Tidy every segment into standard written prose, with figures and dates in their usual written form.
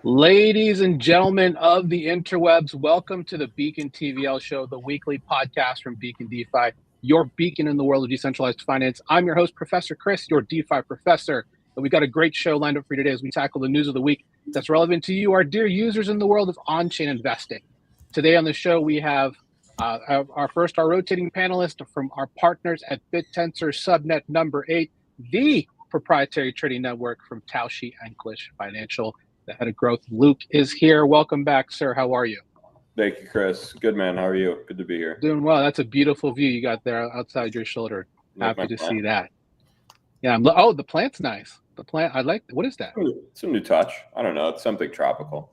Ladies and gentlemen of the interwebs, welcome to the Beacon TVL show, the weekly podcast from Beacon DeFi, your beacon in the world of decentralized finance. I'm your host, Professor Chris, your DeFi professor. And we've got a great show lined up for you today as we tackle the news of the week that's relevant to you, our dear users in the world of on-chain investing. Today on the show, we have our rotating panelist from our partners at BitTensor Subnet number 8, the proprietary trading network from Taoshi English Financial. The head of growth, Luke, is here. Welcome back, sir. How are you? Thank you, Chris. Good, man. How are you? Good to be here. Doing well. That's a beautiful view you got there outside your shoulder. Happy to see that. Yeah. The plant's nice. The plant, I like. What is that? It's a new touch. I don't know. It's something tropical.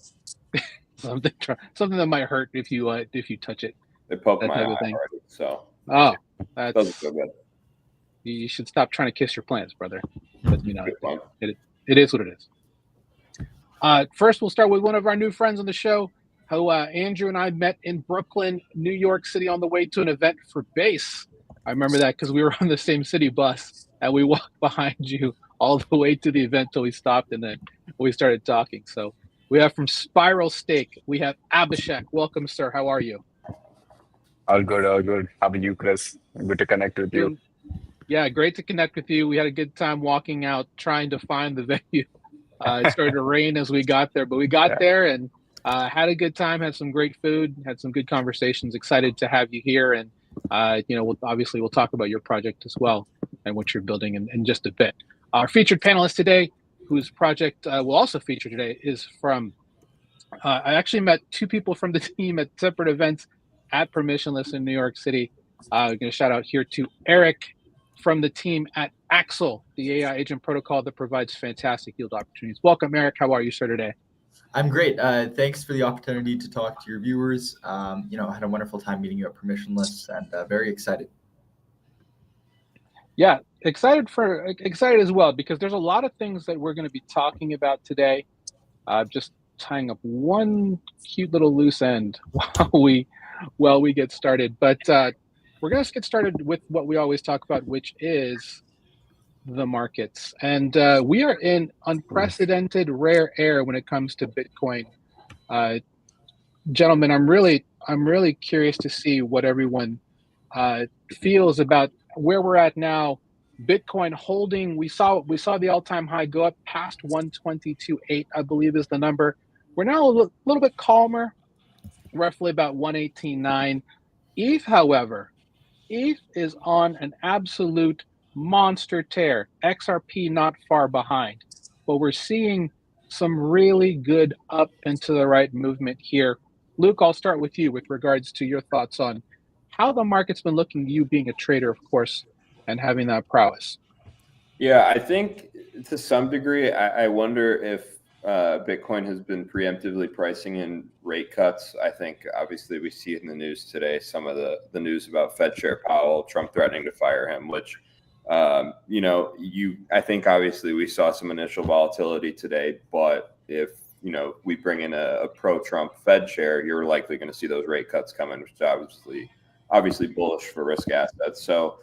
something that might hurt if you touch it. They poked my eye already, so. Oh, that doesn't feel good. You should stop trying to kiss your plants, brother. But, it is what it is. First, we'll start with one of our new friends on the show, who Andrew and I met in Brooklyn, New York City on the way to an event for Base. I remember that because we were on the same city bus, and we walked behind you all the way to the event till we stopped, and then we started talking. So we have from Spiral Stake, we have Abhishek. Welcome, sir. How are you? All good, all good. How are you, Chris? Good to connect with you. Yeah, great to connect with you. We had a good time walking out, trying to find the venue. It started to rain as we got there, but we got there and had a good time, had some great food, had some good conversations. Excited to have you here. And, we'll talk about your project as well and what you're building in just a bit. Our featured panelist today, whose project we'll also feature today, is from, I actually met two people from the team at separate events at Permissionless in New York City. I'm going to shout out here to Eric from the team at Axal, the AI agent protocol that provides fantastic yield opportunities. Welcome, Eric. How are you, sir, today? I'm great. Thanks for the opportunity to talk to your viewers. I had a wonderful time meeting you at Permissionless and very excited. Yeah, excited as well, because there's a lot of things that we're going to be talking about today. Just tying up one cute little loose end while we get started. But we're going to get started with what we always talk about, which is the markets. And we are in unprecedented rare air when it comes to Bitcoin. Gentlemen, I'm really curious to see what everyone feels about where we're at now. Bitcoin holding, we saw the all-time high go up past 122.8, I believe is the number. We're now a little bit calmer, roughly about 118.9. ETH, however, ETH is on an absolute monster tear. XRP not far behind, but we're seeing some really good up and to the right movement here. Luke, I'll start with you with regards to your thoughts on how the market's been looking, you being a trader, of course, and having that prowess. Yeah, I think to some degree, I wonder if Bitcoin has been preemptively pricing in rate cuts. I think obviously we see in the news today some of the news about Fed Chair Powell, Trump threatening to fire him, which I think obviously we saw some initial volatility today, but if we bring in a pro-Trump Fed chair, you're likely going to see those rate cuts coming, which is obviously bullish for risk assets. So,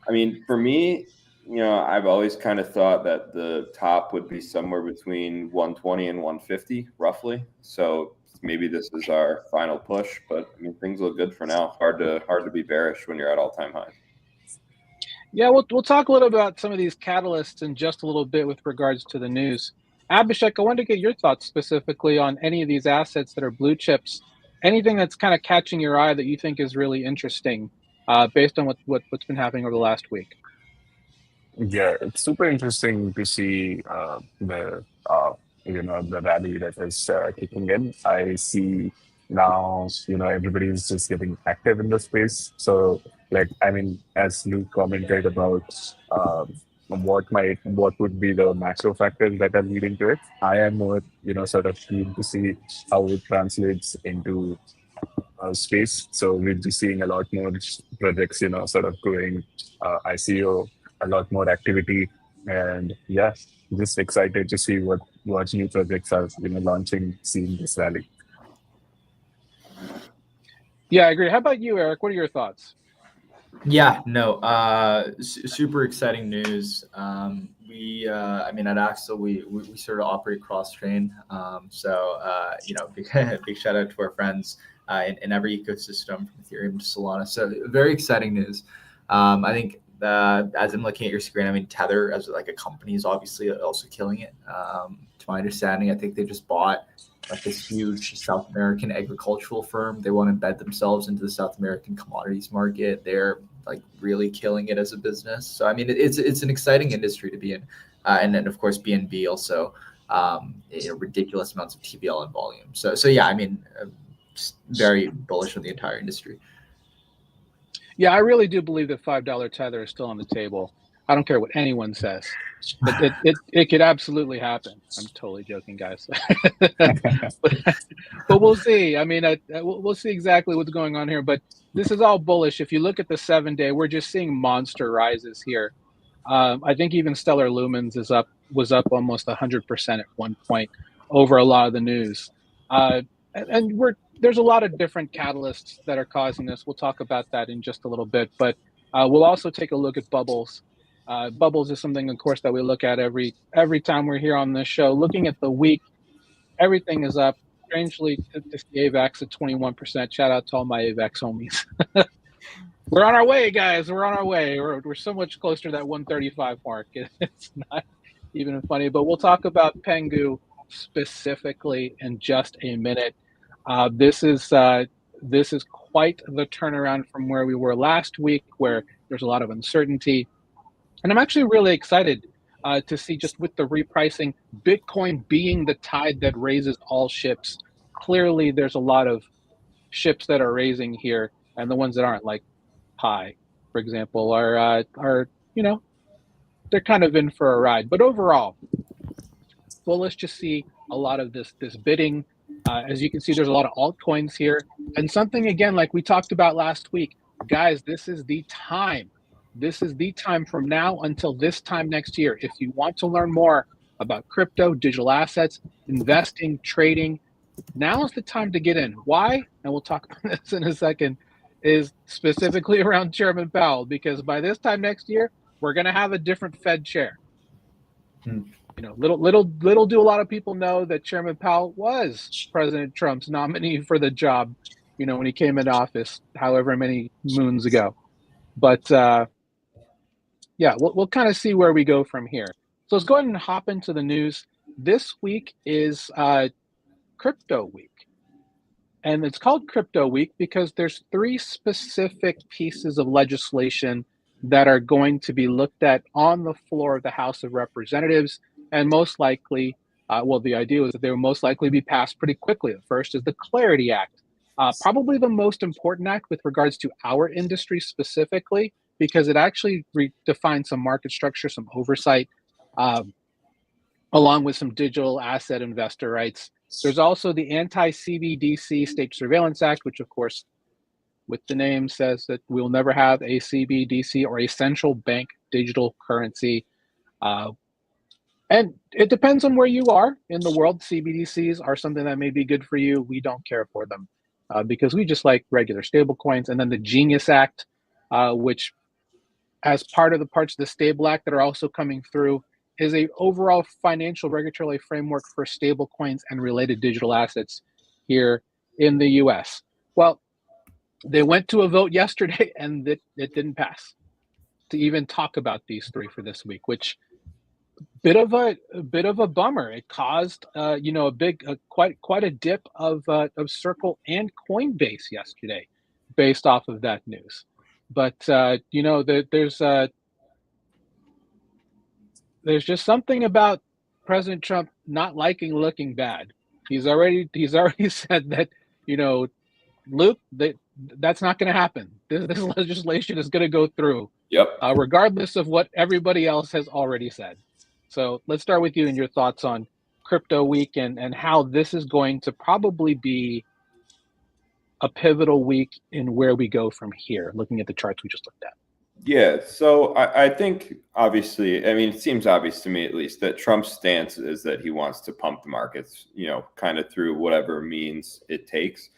I mean, for me, I've always kind of thought that the top would be somewhere between 120 and 150, roughly. So maybe this is our final push, but I mean, things look good for now. Hard to be bearish when you're at all-time highs. Yeah, we'll talk a little about some of these catalysts in just a little bit with regards to the news. Abhishek, I wanted to get your thoughts specifically on any of these assets that are blue chips. Anything that's kind of catching your eye that you think is really interesting based on what's been happening over the last week? Yeah, it's super interesting to see the rally that is kicking in. I see now, everybody is just getting active in the space. So, as Luke commented about what would be the macro factors that are leading to it, I am more, sort of keen to see how it translates into space. So we'll be seeing a lot more projects, sort of going ICO, a lot more activity, and yeah, just excited to see what new projects are launching, seeing this rally. Yeah, I agree. How about you, Eric? What are your thoughts? Yeah, no, super exciting news. I mean, at Axal, we sort of operate cross-chain. Big, big shout out to our friends in every ecosystem from Ethereum to Solana. So very exciting news. I think as I'm looking at your screen, I mean, Tether as like a company is obviously also killing it. To my understanding, I think they just bought like this huge South American agricultural firm. They want to embed themselves into the South American commodities market. They're like really killing it as a business. So I mean, it's an exciting industry to be in, and then of course BNB also, ridiculous amounts of TVL and volume. So yeah, I mean, just very bullish on the entire industry. Yeah, I really do believe that $5 Tether is still on the table. I don't care what anyone says. It could absolutely happen. I'm totally joking, guys. but we'll see. I mean, we'll see exactly what's going on here. But this is all bullish. If you look at the 7-day, we're just seeing monster rises here. I think even Stellar Lumens was up almost 100% at one point over a lot of the news. There's a lot of different catalysts that are causing this. We'll talk about that in just a little bit, but we'll also take a look at bubbles. Bubbles is something, of course, that we look at every time we're here on this show. Looking at the week, everything is up. Strangely, to see AVAX at 21%. Shout out to all my AVAX homies. We're on our way, guys. We're on our way. We're so much closer to that 135 mark. It's not even funny, but we'll talk about Pengu specifically in just a minute. This is quite the turnaround from where we were last week, where there's a lot of uncertainty. And I'm actually really excited to see, just with the repricing, Bitcoin being the tide that raises all ships. Clearly, there's a lot of ships that are raising here, and the ones that aren't, like Pi, for example, are they're kind of in for a ride. But overall, bullish to see a lot of this bidding. As you can see, there's a lot of altcoins here. And something, again, like we talked about last week, guys, this is the time. This is the time from now until this time next year. If you want to learn more about crypto, digital assets, investing, trading, now is the time to get in. Why? And we'll talk about this in a second, is specifically around Chairman Powell, because by this time next year, we're going to have a different Fed chair. Little do a lot of people know that Chairman Powell was President Trump's nominee for the job, when he came into office, however many moons ago. But yeah, we'll kind of see where we go from here. So let's go ahead and hop into the news. This week is Crypto Week. And it's called Crypto Week because there's 3 specific pieces of legislation that are going to be looked at on the floor of the House of Representatives. And most likely, the idea is that they will most likely be passed pretty quickly. The first is the Clarity Act, probably the most important act with regards to our industry specifically, because it actually redefines some market structure, some oversight, along with some digital asset investor rights. There's also the Anti-CBDC State Surveillance Act, which, of course, with the name says that we'll never have a CBDC or a central bank digital currency. And it depends on where you are in the world. CBDCs are something that may be good for you. We don't care for them because we just like regular stable coins. And then the Genius Act, which as part of the parts of the Stable Act that are also coming through, is a overall financial regulatory framework for stable coins and related digital assets here in the US. Well, they went to a vote yesterday and it didn't pass to even talk about these 3 for this week, which bit of a bummer. It caused quite a dip of Circle and Coinbase yesterday based off of that news. But there's just something about President Trump not liking looking bad. He's already said that, Luke, that's not going to happen. This legislation is going to go through. Yep. Regardless of what everybody else has already said. So let's start with you and your thoughts on Crypto Week and how this is going to probably be a pivotal week in where we go from here, looking at the charts we just looked at. Yeah, so I think, obviously, I mean, it seems obvious to me at least that Trump's stance is that he wants to pump the markets, kind of through whatever means it takes.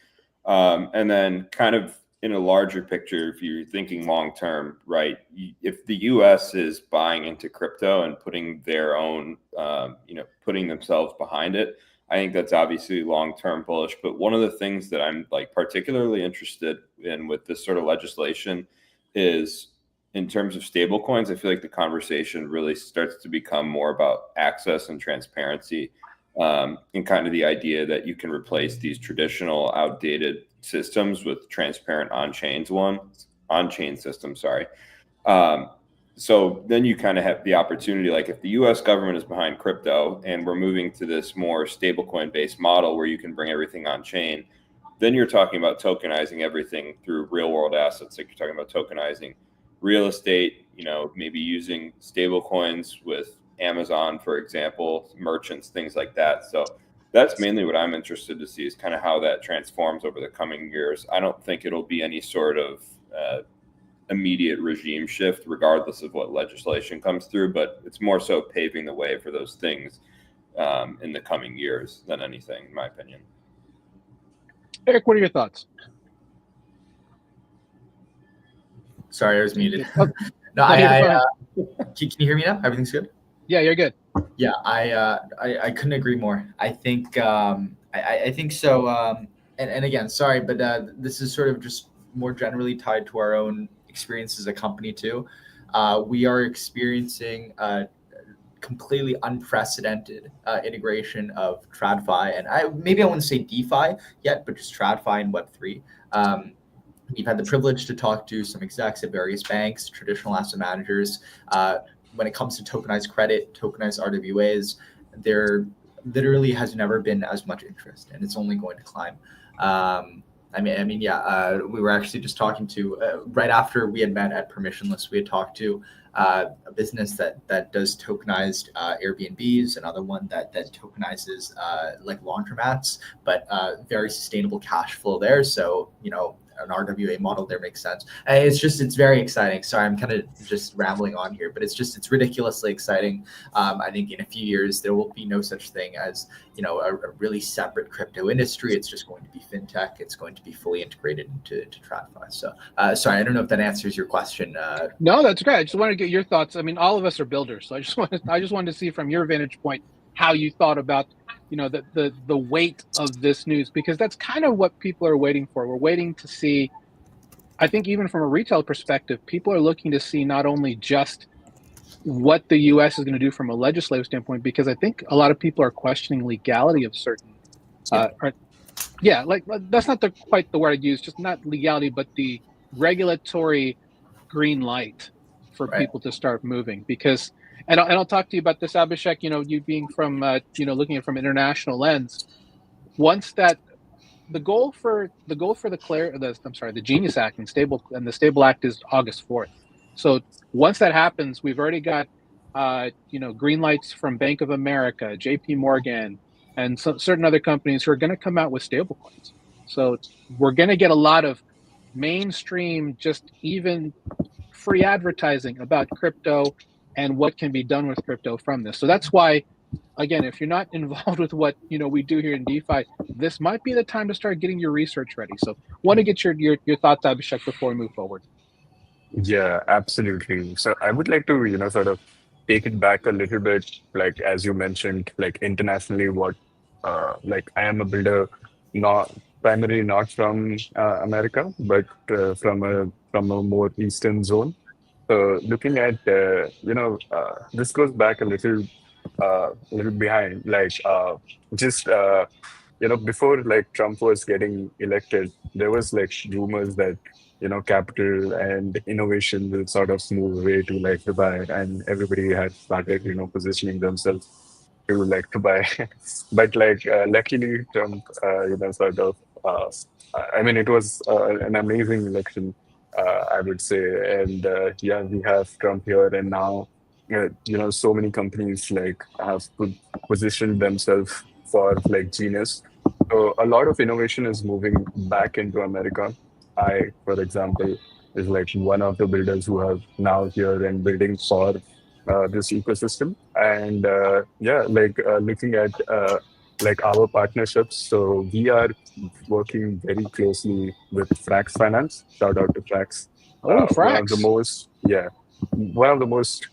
And then kind of in a larger picture, if you're thinking long term, right? If the U.S. is buying into crypto and putting their own, putting themselves behind it, I think that's obviously long term bullish. But one of the things that I'm like particularly interested in with this sort of legislation is in terms of stable coins. I feel like the conversation really starts to become more about access and transparency, and kind of the idea that you can replace these traditional outdated systems with transparent on-chain systems. So then you kind of have the opportunity, like if the U.S. government is behind crypto and we're moving to this more stablecoin based model where you can bring everything on chain, then you're talking about tokenizing everything through real world assets. Like you're talking about tokenizing real estate, maybe using stable coins with Amazon, for example, merchants, things like that. So that's mainly what I'm interested to see, is kind of how that transforms over the coming years. I don't think it'll be any sort of immediate regime shift, regardless of what legislation comes through, but it's more so paving the way for those things in the coming years than anything, in my opinion. Eric, what are your thoughts? Sorry, I was muted. Oh, no, can you hear me now? Everything's good? Yeah, you're good. Yeah, I couldn't agree more. I think I think so. And again, sorry, but this is sort of just more generally tied to our own experience as a company too. We are experiencing completely unprecedented integration of TradFi, and I wouldn't say DeFi yet, but just TradFi and Web3. We've had the privilege to talk to some execs at various banks, traditional asset managers. When it comes to tokenized credit, tokenized RWAs, there literally has never been as much interest, and it's only going to climb. We were actually just talking to, right after we had met at Permissionless, we had talked to a business that does tokenized Airbnbs, another one that tokenizes like laundromats, but very sustainable cash flow there. So, an RWA model there makes sense. It's very exciting. Sorry, I'm kind of just rambling on here, but it's ridiculously exciting. I think in a few years, there will be no such thing as, a really separate crypto industry. It's just going to be fintech. It's going to be fully integrated into TradFi. So sorry, I don't know if that answers your question. No, that's great. I just wanted to get your thoughts. I mean, all of us are builders. So I just wanted to see from your vantage point how you thought about the weight of this news, because that's kind of what people are waiting for. We're waiting to see, I think even from a retail perspective, people are looking to see not only just what the US is going to do from a legislative standpoint, because I think a lot of people are questioning legality of certain, that's not quite the word I'd use, just not legality, but the regulatory green light for people to start moving. Because and I'll talk to you about this, Abhishek. You being from, looking at it from an international lens. Once that the goal for the Genius Act and the Stable Act is August 4th. So once that happens, we've already got, green lights from Bank of America, J.P. Morgan, and certain other companies who are going to come out with stablecoins. So we're going to get a lot of mainstream, just even free advertising about crypto and what can be done with crypto from this. So that's why, again, if you're not involved with what we do here in DeFi, this might be the time to start getting your research ready. So want to get your thoughts, Abhishek, before we move forward. Yeah, absolutely. So I would like to, sort of take it back a little bit, like as you mentioned, like internationally, what, like I am a builder, primarily not from America, but from a more eastern zone. So looking at, this goes back a little behind, like before like Trump was getting elected, there was like rumors that, capital and innovation will sort of move away to like Dubai, and everybody had started, positioning themselves to like Dubai. But like, luckily Trump, sort of, it was an amazing election. I would say, and we have Trump here, and now so many companies like have positioned themselves for like genius. So a lot of innovation is moving back into America. For example, is like one of the builders who are now here and building for this ecosystem, and looking at like our partnerships. So we are working very closely with Frax Finance. Shout out to Frax. Oh, One of the Frax. most, yeah, one of the most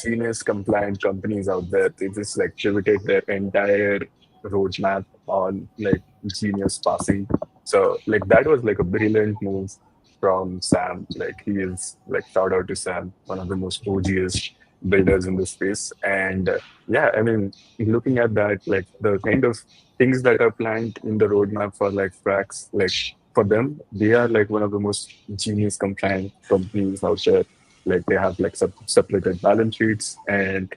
genius compliant companies out there. They just like pivoted their entire roadmap on like genius passing. So like that was like a brilliant move from Sam. Like he is like shout out to Sam, one of the most OGs builders in the space. And yeah, I mean, looking at that, like the kind of things that are planned in the roadmap for like Frax, like for them, they are like one of the most genius compliant companies out there. Like they have like separated balance sheets and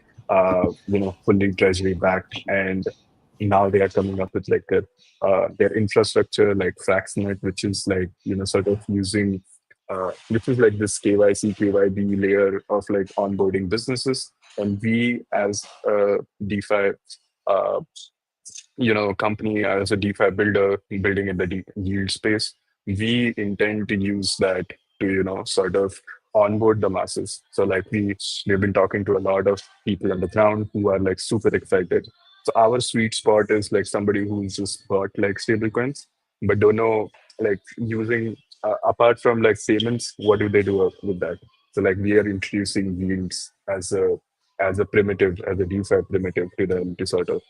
fully treasury backed, and now they are coming up with like their infrastructure like Fraxnet, which is like sort of using which is like this KYC KYB layer of like onboarding businesses, and we as a DeFi uh, company, as a DeFi builder building in the yield space, we intend to use that to, sort of onboard the masses. So like we've been talking to a lot of people on the ground who are like super excited. So our sweet spot is like somebody who's just bought like stablecoins, but don't know like using apart from like payments, what do they do with that? So like we are introducing yields as a primitive, as a DeFi primitive to them to sort of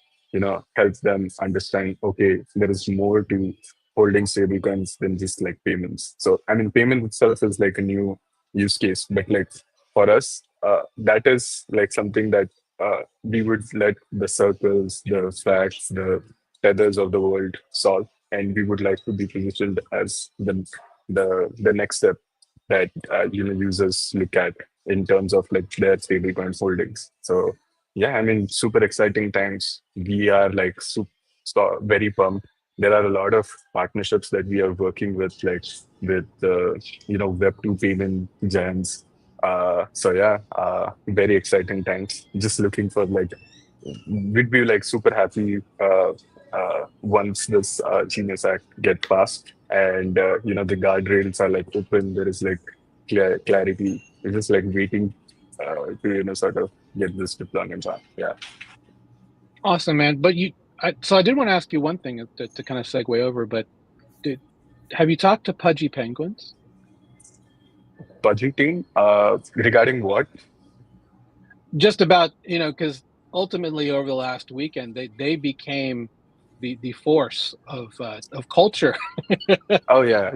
help them understand, okay, there is more to holding stablecoins than just like payments. So I mean, payment itself is like a new use case, but like for us, that is like something that we would let the circles, the facts, the tethers of the world solve, and we would like to be positioned as the next step that users look at in terms of like their stablecoin holdings. So yeah, I mean, super exciting times. We are like very pumped. There are a lot of partnerships that we are working with, like with Web2 payment giants. So yeah, very exciting times. Just looking for like, we'd be like super happy once this Genius Act get passed, and the guardrails are like open. There is like clarity. We're just like waiting to sort of get this deployment on. Yeah. Awesome, man. But so I did want to ask you one thing to kind of segue over, but have you talked to Pudgy Penguins? Budgeting regarding what? Just about, because ultimately over the last weekend, they became the force of culture. Oh yeah,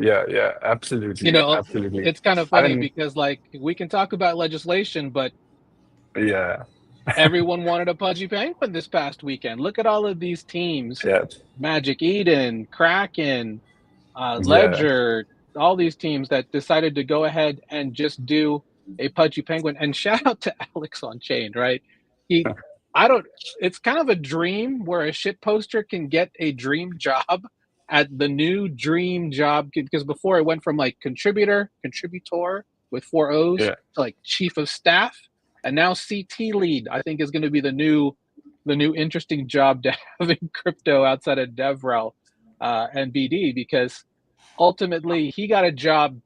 absolutely, absolutely. It's kind of I funny mean, because like we can talk about legislation, but yeah, everyone wanted a Pudgy Penguin this past weekend. Look at all of these teams: yeah, Magic Eden, Kraken, yeah. Ledger, all these teams that decided to go ahead and just do a Pudgy Penguin. And shout out to Alex on Chain, right? He, I don't. It's kind of a dream where a shit poster can get a dream job at the new dream job, because before it went from like contributor with 4 O's Yeah. to like chief of staff, and now CT lead. I think is going to be the new interesting job to have in crypto outside of DevRel and BD, because ultimately he got a job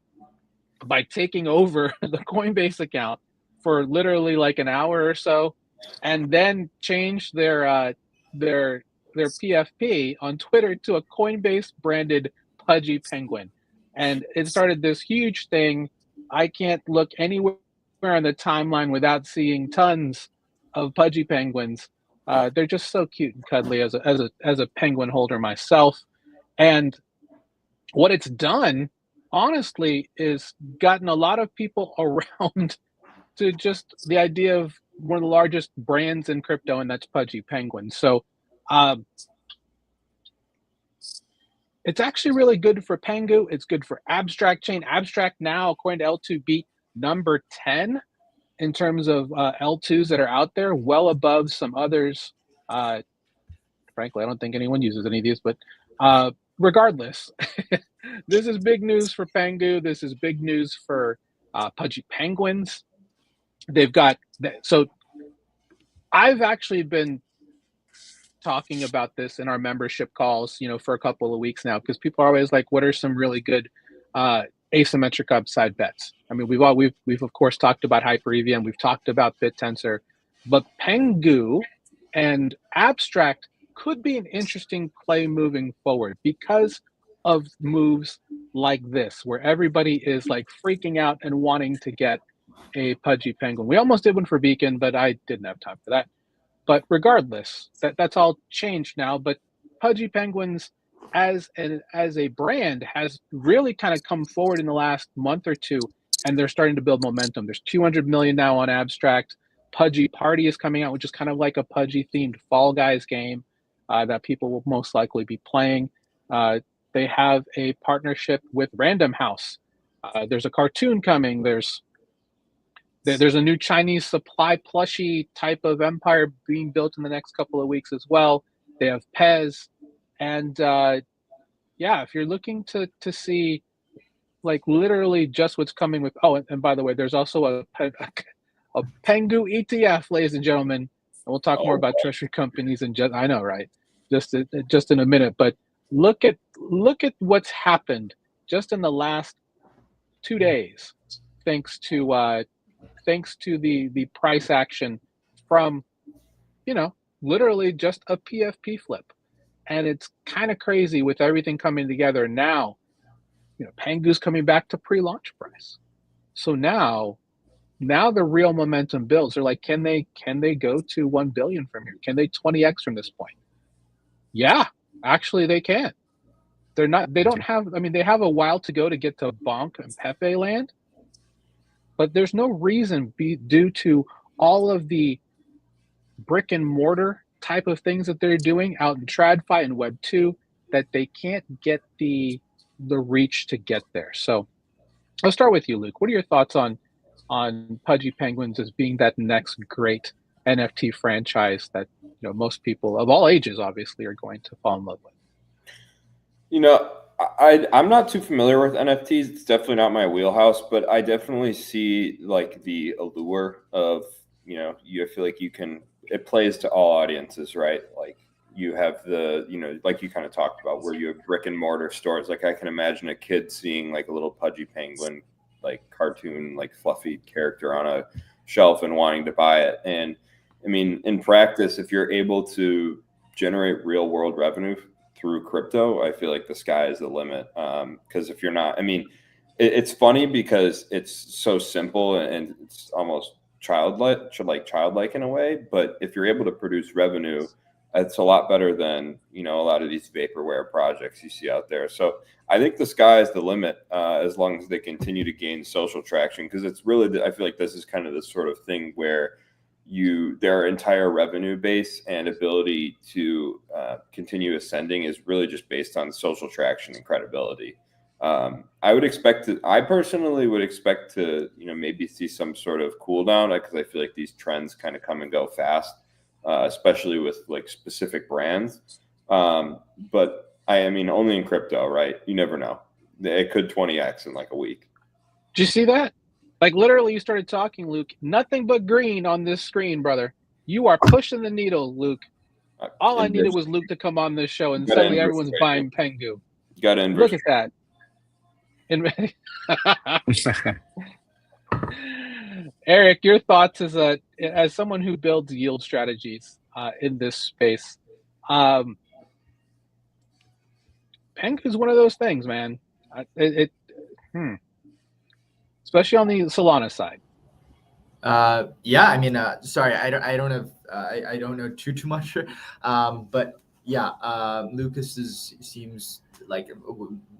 by taking over the Coinbase account for literally like an hour or so, and then changed their PFP on Twitter to a Coinbase branded Pudgy Penguin, and it started this huge thing. I can't look anywhere on the timeline without seeing tons of Pudgy Penguins. They're just so cute and cuddly as a penguin holder myself, and what it's done, honestly, is gotten a lot of people around to just the idea of one of the largest brands in crypto, and that's Pudgy Penguin. So um, it's actually really good for Pengu. It's good for Abstract Chain. Abstract now, according to L2, beat number 10 in terms of L2s that are out there, well above some others. Frankly, I don't think anyone uses any of these, but regardless, this is big news for Pengu. This is big news for Pudgy Penguins. They've got so I've actually been talking about this in our membership calls, for a couple of weeks now, because people are always like, "What are some really good asymmetric upside bets?" I mean, we've of course talked about Hyper-EVM, and we've talked about BitTensor, but Pengu and Abstract could be an interesting play moving forward because of moves like this, where everybody is like freaking out and wanting to get a Pudgy Penguin. We almost did one for Beacon, but I didn't have time for that. But regardless, that's all changed now. But Pudgy Penguins as a brand has really kind of come forward in the last month or two, and they're starting to build momentum. There's 200 million now on Abstract. Pudgy Party is coming out, which is kind of like a Pudgy themed Fall Guys game that people will most likely be playing. They have a partnership with Random House. There's a cartoon coming. There's a new Chinese supply plushie type of empire being built in the next couple of weeks as well. They have Pez. And yeah, if you're looking to see like literally just what's coming with, oh, and by the way, there's also a Pengu ETF, ladies and gentlemen. And we'll talk more about treasury companies and just, I know, right? Just in a minute. But look at what's happened just in the last 2 days, thanks to the price action from, literally just a PFP flip. And it's kind of crazy with everything coming together now. Pengu's coming back to pre-launch price. So now the real momentum builds. They're like, can they go to 1 billion from here? Can they 20x from this point? Yeah, actually they can. They have a while to go to get to Bonk and Pepe land, but there's no reason due to all of the brick and mortar type of things that they're doing out in TradFi and Web 2 that they can't get the reach to get there. So I'll start with you, Luke. What are your thoughts on Pudgy Penguins as being that next great NFT franchise that most people of all ages obviously are going to fall in love with? I'm not too familiar with NFTs. It's definitely not my wheelhouse, but I definitely see like the allure of, you feel like it plays to all audiences, right? Like you have like you kind of talked about where you have brick and mortar stores. Like I can imagine a kid seeing like a little Pudgy Penguin, like cartoon, like fluffy character on a shelf and wanting to buy it. And I mean, in practice, if you're able to generate real world revenue through crypto, I feel like the sky is the limit. Because if you're not, it's funny because it's so simple and it's almost childlike in a way. But if you're able to produce revenue, it's a lot better than a lot of these vaporware projects you see out there. So I think the sky is the limit as long as they continue to gain social traction. Because it's really, I feel like this is kind of the sort of thing where their entire revenue base and ability to continue ascending is really just based on social traction and credibility. I personally would expect to, maybe see some sort of cool down because I feel like these trends kind of come and go fast, especially with like specific brands. But only in crypto, right? You never know. It could 20x in like a week. Did you see that? Like literally you started talking, Luke. Nothing but green on this screen, brother. You are pushing the needle, Luke. All I needed was Luke to come on this show, and suddenly everyone's buying Pengu. Got to look at that. Eric, your thoughts as someone who builds yield strategies in this space. Pengu is one of those things, man. Especially on the Solana side. Sorry, I don't know too much, but yeah, Lucas seems like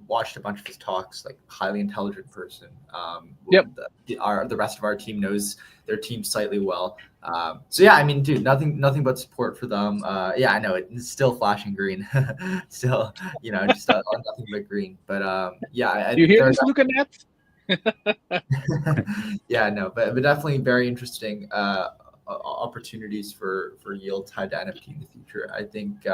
watched a bunch of his talks, like highly intelligent person. Yep. The rest of our team knows their team slightly well. So yeah, dude, nothing but support for them. Yeah, I know it's still flashing green, still, just nothing but green. But yeah, you hear this, Luca Nets? Yeah, no, but definitely very interesting opportunities for yield tied to NFT in the future. I think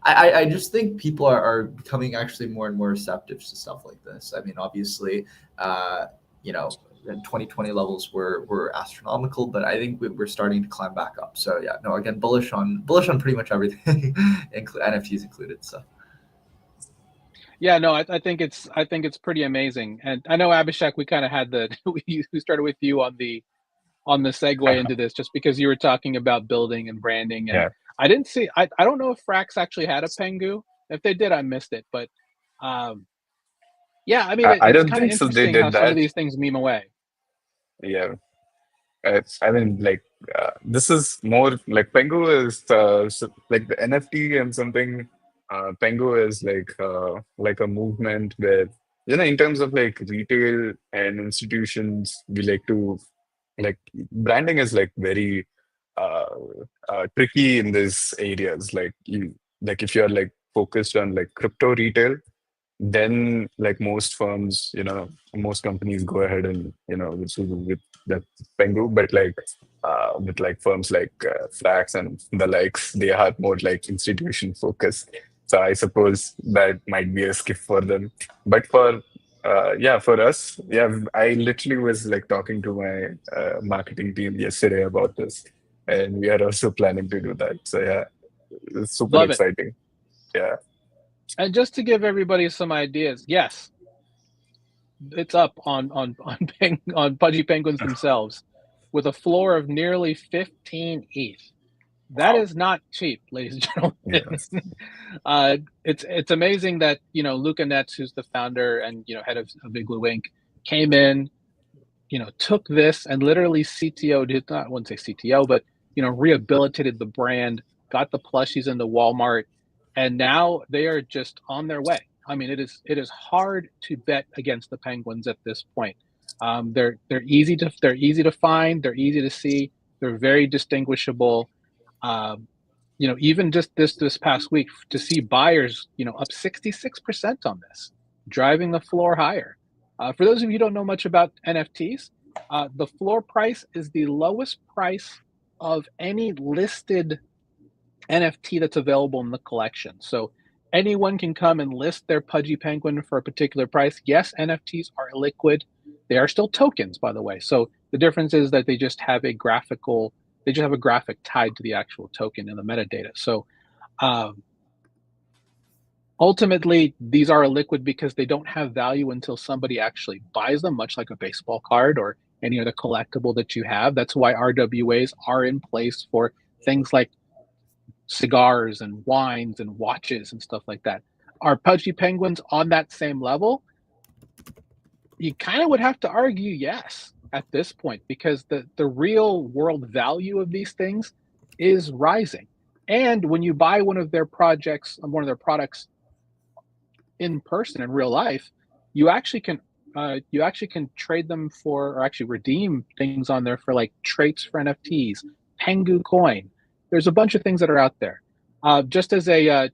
I just think people are becoming actually more and more receptive to stuff like this. Obviously, 2020 levels were astronomical, but I think we're starting to climb back up. So yeah, no, again, bullish on pretty much everything, NFTs included. So. Yeah, no, I think it's pretty amazing, and I know Abhishek, we kind of had we started with you on the segue into this just because you were talking about building and branding, and I didn't see. I don't know if Frax actually had a Pengu. If they did, I missed it. But yeah, I mean, I it's don't kind of think so. They interesting how did some of that. these things meme away. Yeah. I mean, like, this is more like Pengu is like the NFT and something. Pengu is like a movement where, in terms of like retail and institutions, we like to like branding is like very uh, tricky in these areas. Like if you're like focused on like crypto retail, then like most firms, most companies go ahead and with that Pengu, but like with like firms like Flax and the likes, they are more like institution focused. So I suppose that might be a skip for them. But for us, yeah, I literally was like talking to my marketing team yesterday about this, and we are also planning to do that. So yeah, it's super Love it. exciting. Yeah. And just to give everybody some ideas, yes, it's up on Pudgy Penguins themselves with a floor of nearly 15 ETH. That Wow. is not cheap, ladies and gentlemen. Yes. It's amazing that Luca Netz, who's the founder and head of Igloo Inc., came in, took this and literally I wouldn't say CTO, but rehabilitated the brand, got the plushies into Walmart, and now they are just on their way. I mean, it is hard to bet against the Penguins at this point. They're easy to find, they're easy to see, they're very distinguishable. Even just this past week to see buyers, up 66% on this, driving the floor higher. For those of you who don't know much about NFTs, the floor price is the lowest price of any listed NFT that's available in the collection. So anyone can come and list their Pudgy Penguin for a particular price. Yes, NFTs are illiquid. They are still tokens, by the way. So the difference is that they just have a graphic tied to the actual token in the metadata. So ultimately, these are illiquid because they don't have value until somebody actually buys them, much like a baseball card or any other collectible that you have. That's why RWAs are in place for things like cigars and wines and watches and stuff like that. Are Pudgy Penguins on that same level? You kind of would have to argue yes at this point, because the real world value of these things is rising. And when you buy one of their products in person in real life, you actually can trade them for, or actually redeem things on there for like traits for NFTs, Pengu coin. There's a bunch of things that are out there. Just as a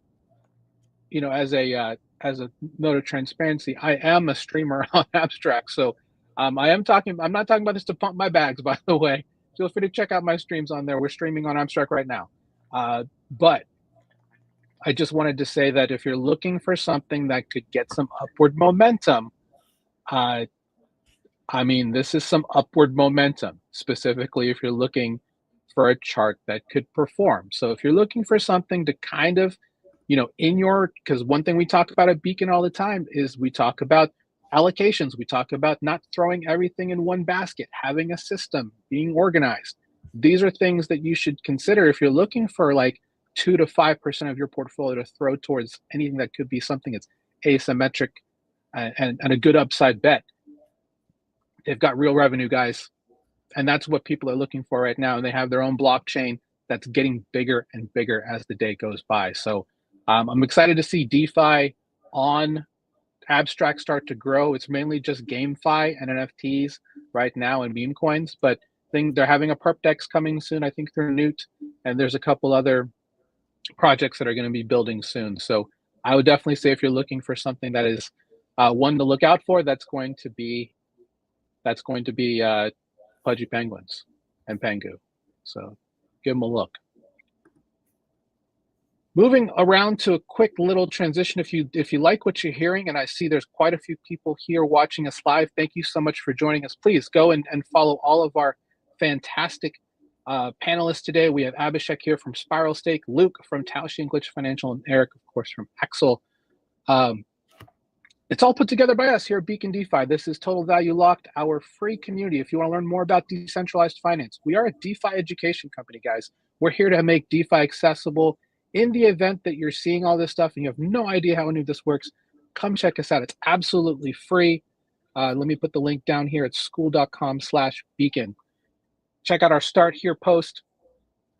as a note of transparency, I am a streamer on Abstract, so I'm not talking about this to pump my bags, by the way. Feel free to check out my streams on there. We're streaming on Abstract right now. But I just wanted to say that if you're looking for something that could get some upward momentum, I mean, this is some upward momentum, specifically if you're looking for a chart that could perform. So if you're looking for something to kind of, because one thing we talk about at Beacon all the time is we talk about allocations. We talk about not throwing everything in one basket, having a system, being organized. These are things that you should consider if you're looking for like 2 to 5% of your portfolio to throw towards anything that could be something that's asymmetric and a good upside bet. They've got real revenue, guys. And that's what people are looking for right now. And they have their own blockchain that's getting bigger and bigger as the day goes by. So I'm excited to see DeFi on Abstract start to grow. It's mainly just GameFi and NFTs right now and meme coins, but they're having a perp dex coming soon, I think through Newt, and there's a couple other projects that are going to be building soon. So I would definitely say if you're looking for something that is one to look out for, that's going to be Pudgy Penguins and Pengu. So give them a look. Moving around to a quick little transition. If you like what you're hearing, and I see there's quite a few people here watching us live, thank you so much for joining us. Please go and follow all of our fantastic panelists today. We have Abhishek here from Spiral Stake, Luke from Taushi and Glitch Financial, and Eric, of course, from Axal. It's all put together by us here at Beacon DeFi. This is Total Value Locked, our free community. If you want to learn more about decentralized finance, we are a DeFi education company, guys. We're here to make DeFi accessible. In the event that you're seeing all this stuff and you have no idea how any of this works, come check us out. It's absolutely free. Let me put the link down here at school.com/beacon. Check out our Start Here post.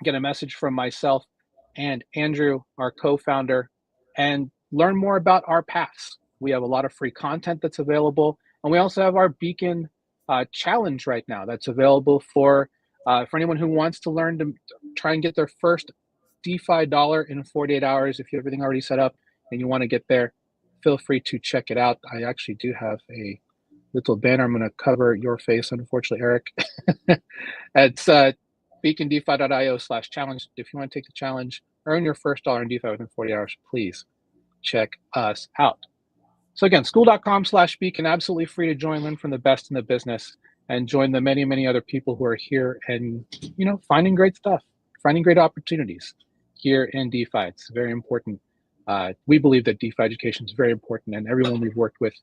Get a message from myself and Andrew, our co-founder, and learn more about our paths. We have a lot of free content that's available, and we also have our Beacon challenge right now that's available for anyone who wants to learn to try and get their first DeFi dollar in 48 hours. If you have everything already set up and you want to get there, feel free to check it out. I actually do have a little banner. I'm going to cover your face, unfortunately, Eric. It's beacondefi.io/challenge. If you want to take the challenge, earn your first dollar in DeFi within 40 hours, please check us out. So again, school.com/beacon, absolutely free to join, learn from the best in the business, and join the many, many other people who are here and, finding great stuff, finding great opportunities here in DeFi. It's very important. We believe that DeFi education is very important, and everyone we've worked with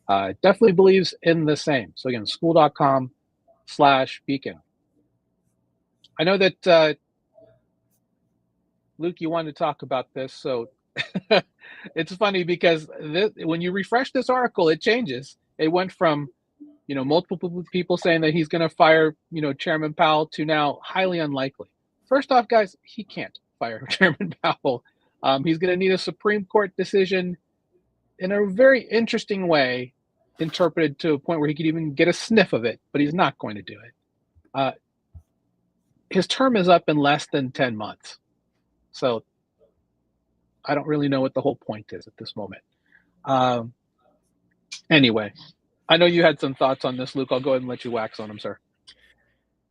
definitely believes in the same. So again, school.com/beacon. I know that Luke, you wanted to talk about this, so it's funny because when you refresh this article, it changes. It went from multiple people saying that he's going to fire Chairman Powell to now highly unlikely. First off, guys, he can't fire Chairman Powell. He's going to need a Supreme Court decision in a very interesting way, interpreted to a point where he could even get a sniff of it, but he's not going to do it. His term is up in less than 10 months. So I don't really know what the whole point is at this moment. Anyway, I know you had some thoughts on this, Luke. I'll go ahead and let you wax on them, sir.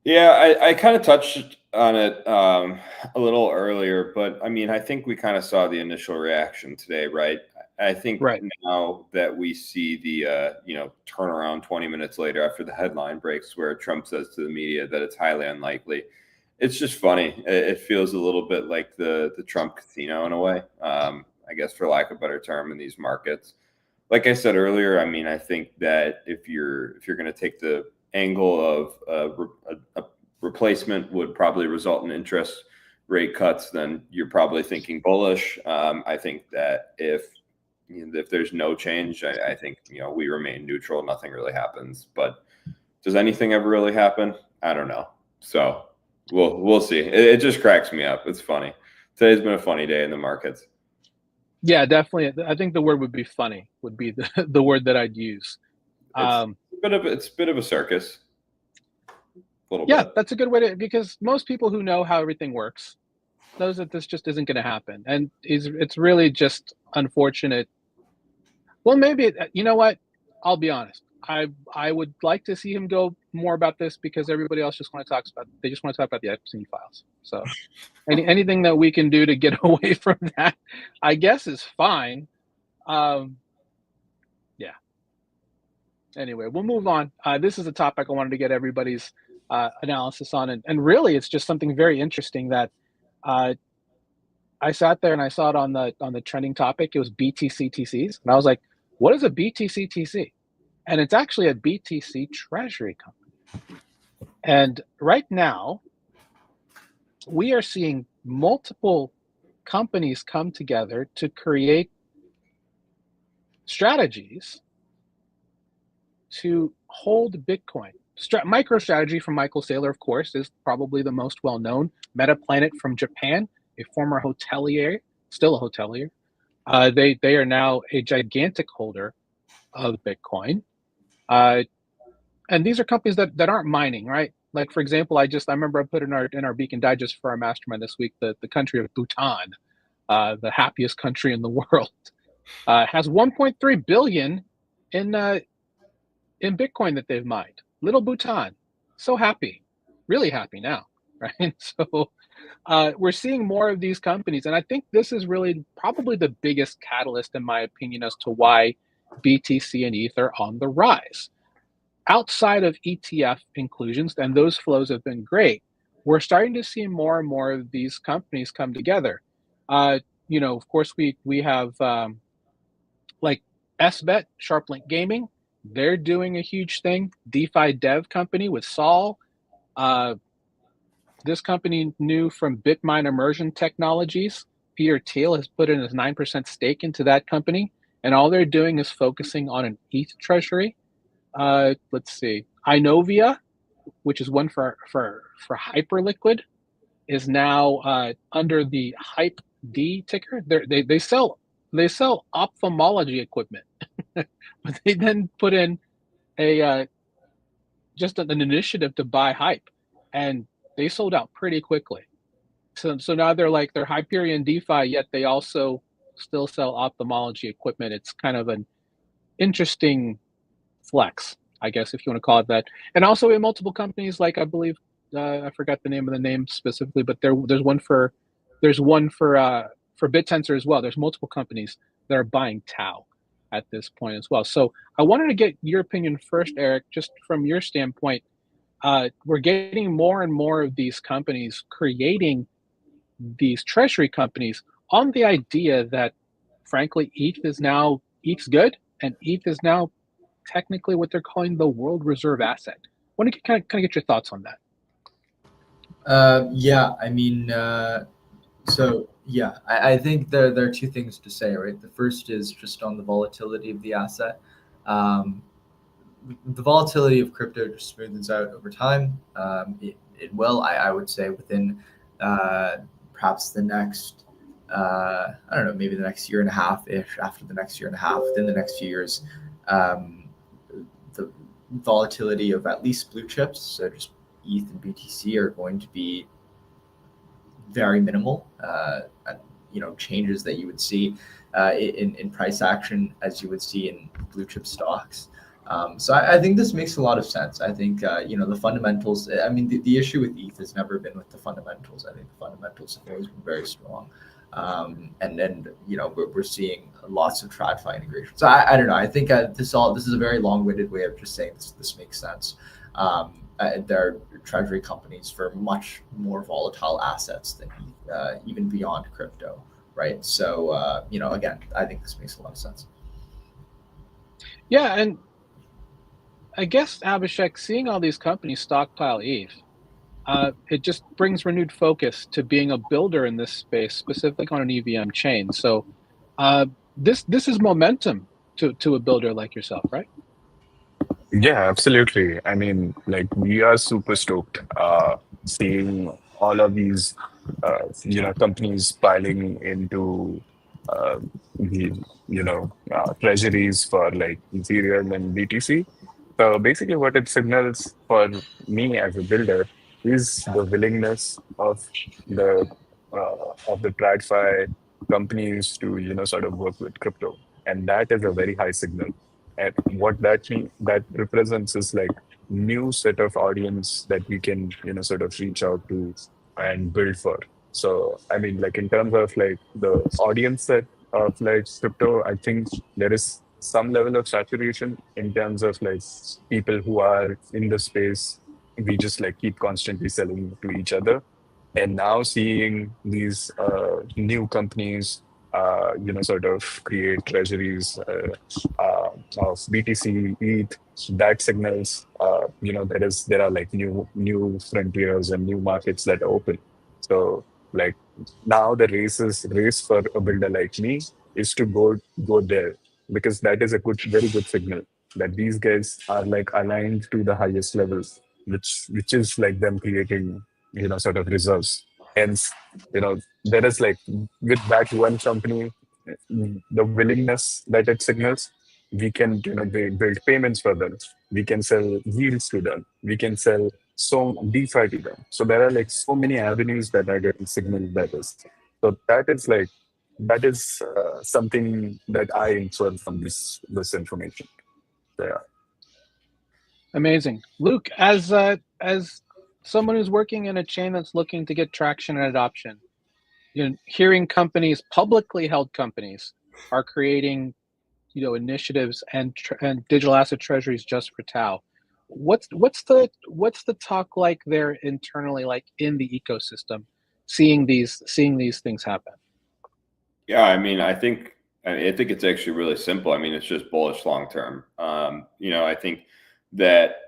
Yeah, I kind of touched on it a little earlier, but I mean, I think we kind of saw the initial reaction today, right? I think now that we see the turnaround 20 minutes later after the headline breaks, where Trump says to the media that it's highly unlikely, it's just funny. It feels a little bit like the Trump casino in a way, I guess, for lack of a better term, in these markets. Like I said earlier, I mean, I think that if you're going to take the angle of a replacement would probably result in interest rate cuts, then you're probably thinking bullish. I think that if there's no change, I think we remain neutral. Nothing really happens. But does anything ever really happen? I don't know. So we'll see. It just cracks me up. It's funny. Today's been a funny day in the markets. Yeah, definitely. I think the word would be funny would be the word that I'd use. It's a bit of a circus. Yeah, that's a good way to, because most people who know how everything works knows that this just isn't going to happen, and it's really just unfortunate. Well, maybe you know what? I'll be honest. I would like to see him go more about this, because everybody else just want to talk about the Epstein files. So anything that we can do to get away from that, I guess, is fine. Yeah. Anyway, we'll move on. This is a topic I wanted to get everybody's analysis on, and really, it's just something very interesting that I sat there and I saw it on the trending topic. It was BTCTCs, and I was like, "What is a BTCTC?" And it's actually a BTC treasury company. And right now, we are seeing multiple companies come together to create strategies to hold Bitcoin. MicroStrategy from Michael Saylor, of course, is probably the most well-known. MetaPlanet from Japan, a former hotelier, still a hotelier. They are now a gigantic holder of Bitcoin. And these are companies that aren't mining, right? Like, for example, I remember I put in our Beacon Digest for our mastermind this week, the country of Bhutan, the happiest country in the world, has 1.3 billion in Bitcoin that they've mined. Little Bhutan, so happy, really happy now, right? So we're seeing more of these companies, and I think this is really probably the biggest catalyst, in my opinion, as to why BTC and ETH are on the rise. Outside of ETF inclusions, and those flows have been great, we're starting to see more and more of these companies come together. Of course, we have like SBET, SharpLink Gaming. They're doing a huge thing. DeFi dev company with Sol. The this company new from Bitmine Immersion Technologies. Peter Thiel has put in his 9% stake into that company, and all they're doing is focusing on an ETH treasury. Let's see, Inovia, which is one for Hyperliquid, is now under the Hype D ticker. They sell ophthalmology equipment, but they then put in a just an initiative to buy Hype, and they sold out pretty quickly. So now they're Hyperion DeFi, yet they also still sell ophthalmology equipment. It's kind of an interesting flex, I guess, if you want to call it that. And also in multiple companies, like I believe I forgot the name of the name specifically, but there's one for BitTensor as well. There's multiple companies that are buying Tau at this point as well. So I wanted to get your opinion first, Eric, just from your standpoint. We're getting more and more of these companies creating these treasury companies on the idea that, frankly, ETH's good, and ETH is now technically what they're calling the world reserve asset. I want to kind of get your thoughts on that. Yeah, I mean, I think there are two things to say, right? The first is just on the volatility of the asset. The volatility of crypto just smoothens out over time. It will, I would say, within perhaps the next, I don't know, maybe the next year and a half-ish, after the next year and a half, within the next few years, the volatility of at least blue chips, so just ETH and BTC, are going to be very minimal. Changes that you would see in price action as you would see in blue chip stocks. So I think this makes a lot of sense. I think, the fundamentals, I mean, the issue with ETH has never been with the fundamentals. I think the fundamentals have always been very strong. And then, we're seeing lots of TradFi integration. So I don't know. I think this is a very long-winded way of just saying this makes sense. There are treasury companies for much more volatile assets than even beyond crypto, right? So, again, I think this makes a lot of sense. Yeah, and I guess, Abhishek, seeing all these companies stockpile ETH, it just brings renewed focus to being a builder in this space, specifically on an EVM chain. So this is momentum to a builder like yourself, right? Yeah, absolutely. I mean, like, we are super stoked seeing all of these, companies piling into treasuries for like Ethereum and BTC. So basically, what it signals for me as a builder is the willingness the of the TradFi companies to sort of work with crypto, and that is a very high signal. And what that represents is like new set of audience that we can sort of reach out to and build for. So I mean, like, in terms of like the audience set of like crypto, I think there is some level of saturation in terms of like people who are in the space. We just like keep constantly selling to each other, and now seeing these new companies sort of create treasuries of BTC, ETH, that signals there are like new frontiers and new markets that are open. So like, now the race for a builder like me is to go there, because that is a very good signal that these guys are like aligned to the highest levels, which is like them creating sort of reserves. Hence, there is like, with that one company, the willingness that it signals, we can build payments for them, we can sell yields to them, we can sell so DeFi to them. So there are like so many avenues that are getting signaled by this. So that is something that I infer from this information. So, yeah. Amazing. Luke, as someone who's working in a chain that's looking to get traction and adoption, hearing companies, publicly held companies, are creating initiatives and digital asset treasuries just for Tau. What's the talk like there internally, like in the ecosystem, seeing these things happen? Yeah, I mean, I think it's actually really simple. I mean, it's just bullish long term. I think that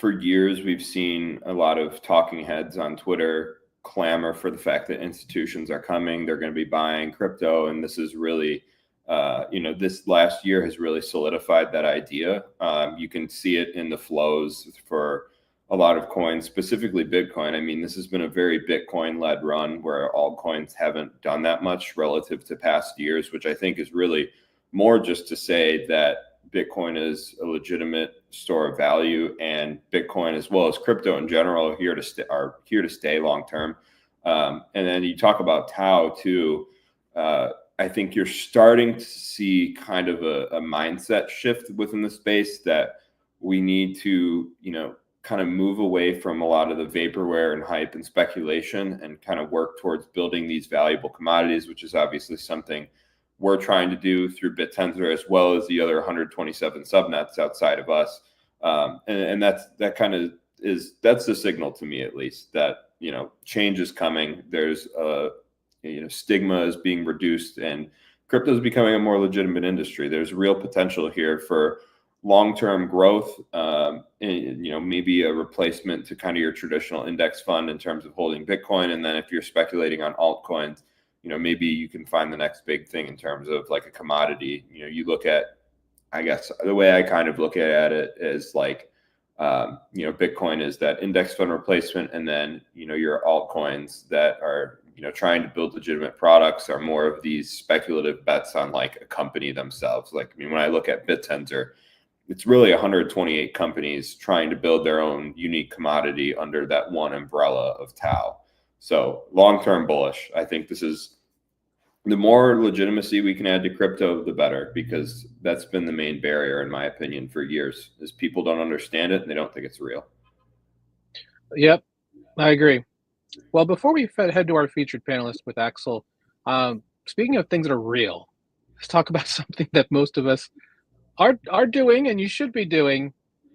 for years, we've seen a lot of talking heads on Twitter clamor for the fact that institutions are coming, they're going to be buying crypto. And this is really, this last year has really solidified that idea. You can see it in the flows for a lot of coins, specifically Bitcoin. I mean, this has been a very Bitcoin-led run where altcoins haven't done that much relative to past years, which I think is really more just to say that Bitcoin is a legitimate store of value, and Bitcoin, as well as crypto in general, are here to stay long term. And then you talk about Tau too. I think you're starting to see kind of a mindset shift within the space that we need to, kind of move away from a lot of the vaporware and hype and speculation and kind of work towards building these valuable commodities, which is obviously something we're trying to do through BitTensor, as well as the other 127 subnets outside of us. And that's the signal to me, at least, that, change is coming. There's stigma is being reduced, and crypto is becoming a more legitimate industry. There's real potential here for long-term growth, and, maybe a replacement to kind of your traditional index fund in terms of holding Bitcoin. And then if you're speculating on altcoins, maybe you can find the next big thing in terms of like a commodity. You look at, I guess the way I kind of look at it is like, Bitcoin is that index fund replacement. And then, your altcoins that are, trying to build legitimate products are more of these speculative bets on like a company themselves. Like, I mean, when I look at BitTensor, it's really 128 companies trying to build their own unique commodity under that one umbrella of Tau. So long-term bullish. I think this is the more legitimacy we can add to crypto, the better, because that's been the main barrier, in my opinion, for years, is people don't understand it and they don't think it's real. Yep, I agree. Well, before we head to our featured panelist with Axal, speaking of things that are real, let's talk about something that most of us are doing, and you should be doing,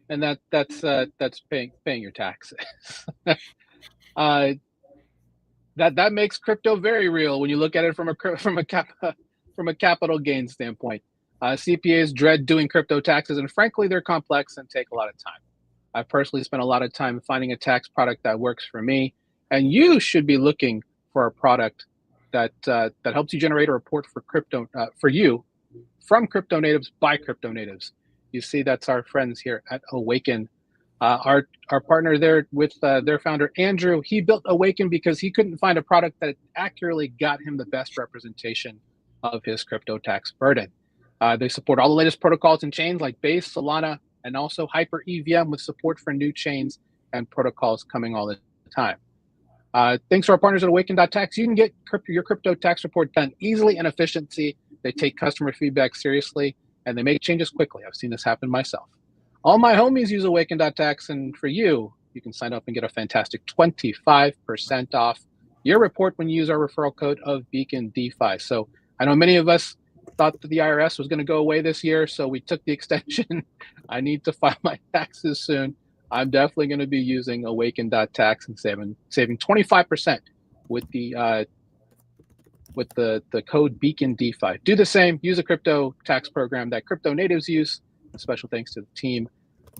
and that's paying your taxes. That makes crypto very real when you look at it from a capital gain standpoint. CPAs dread doing crypto taxes, and frankly, they're complex and take a lot of time. I personally spent a lot of time finding a tax product that works for me, and you should be looking for a product that helps you generate a report for crypto for you from crypto natives by crypto natives. You see, that's our friends here at Awaken. Our partner there with their founder, Andrew, he built Awaken because he couldn't find a product that accurately got him the best representation of his crypto tax burden. They support all the latest protocols and chains like Base, Solana, and also Hyper EVM with support for new chains and protocols coming all the time. Thanks to our partners at Awaken.tax, you can get your crypto tax report done easily and efficiently. They take customer feedback seriously, and they make changes quickly. I've seen this happen myself. All my homies use Awaken.tax, and for you, you can sign up and get a fantastic 25% off your report when you use our referral code of Beacon DeFi. So I know many of us thought that the IRS was going to go away this year, so we took the extension. I need to file my taxes soon. I'm definitely going to be using Awaken.tax and saving 25% with the code Beacon DeFi. Do the same. Use a crypto tax program that crypto natives use. A special thanks to the team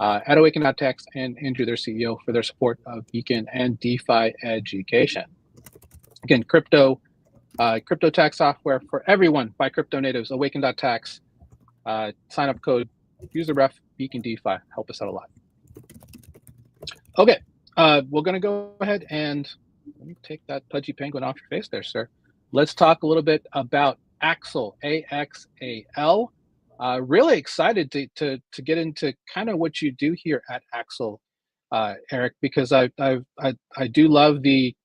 at Awaken.tax and Andrew, their CEO, for their support of Beacon and DeFi education. Again, crypto tax software for everyone by crypto natives. Awaken.tax. Sign up code. Use the ref Beacon DeFi. Help us out a lot. Okay, we're going to go ahead and let me take that pudgy penguin off your face there, sir. Let's talk a little bit about Axal, AXAL. Really excited to get into kind of what you do here at Axal, Eric, because I do love the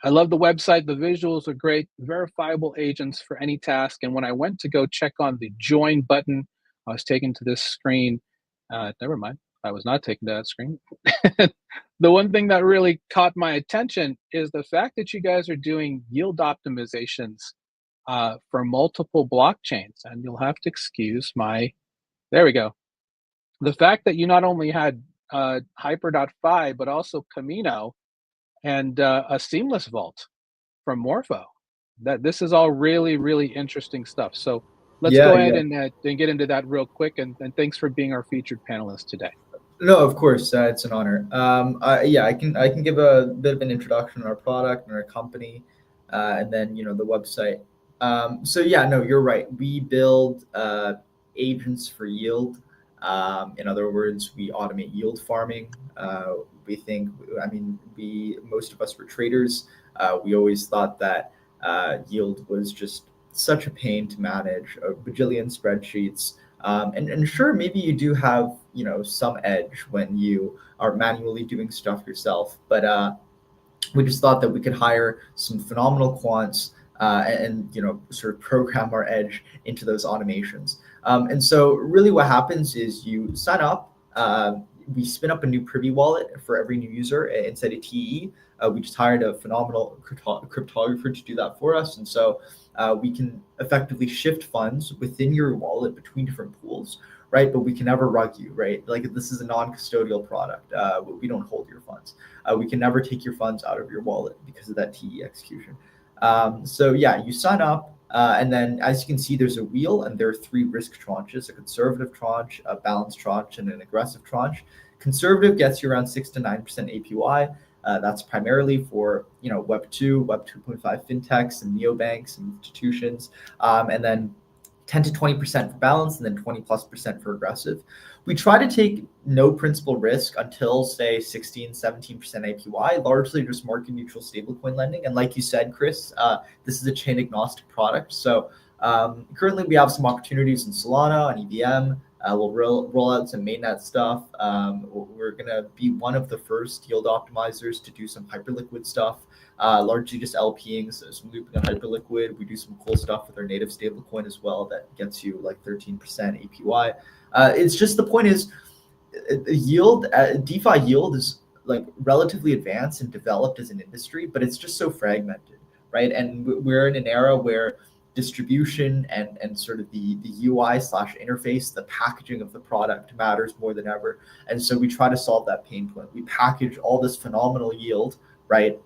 website. The visuals are great, verifiable agents for any task. And when I went to go check on the join button, I was taken to this screen. Never mind, I was not taken to that screen. The one thing that really caught my attention is the fact that you guys are doing yield optimizations for multiple blockchains. And you'll have to excuse there we go. The fact that you not only had Hyper.fi, but also Camino and a seamless vault from Morpho. That this is all really, really interesting stuff. So let's go ahead and get into that real quick. And thanks for being our featured panelist today. No, of course, it's an honor. Yeah, I can give a bit of an introduction on our product and our company, and then the website. So yeah, no, you're right. We build agents for yield. In other words, we automate yield farming. We think, I mean, we most of us were traders. We always thought that yield was just such a pain to manage, a bajillion spreadsheets. And sure, maybe you do have some edge when you are manually doing stuff yourself, but we just thought that we could hire some phenomenal quants and sort of program our edge into those automations. And so really what happens is you sign up. We spin up a new privy wallet for every new user inside a TE. We just hired a phenomenal cryptographer to do that for us. And so we can effectively shift funds within your wallet between different pools, right? But we can never rug you, right? Like this is a non-custodial product. We don't hold your funds. We can never take your funds out of your wallet because of that TE execution. So yeah, you sign up, and then as you can see, there's a wheel, and there are 3 risk tranches: a conservative tranche, a balanced tranche, and an aggressive tranche. Conservative gets you around 6 to 9% APY. That's primarily for Web 2, Web 2.5 fintechs and neobanks and institutions, and then 10 to 20% for balance, and then 20+% for aggressive. We try to take no principal risk until say 16, 17% APY, largely just market neutral stablecoin lending. And like you said, Chris, this is a chain agnostic product. So currently we have some opportunities in Solana and EVM. We'll roll out some mainnet stuff. We're going to be one of the first yield optimizers to do some hyperliquid stuff, largely just LPing, so some looping on hyperliquid. We do some cool stuff with our native stablecoin as well that gets you like 13% APY. It's just the point is yield, DeFi yield is like relatively advanced and developed as an industry, but it's just so fragmented, right? And we're in an era where distribution and sort of the UI/interface, the packaging of the product matters more than ever. And so we try to solve that pain point. We package all this phenomenal yield, right?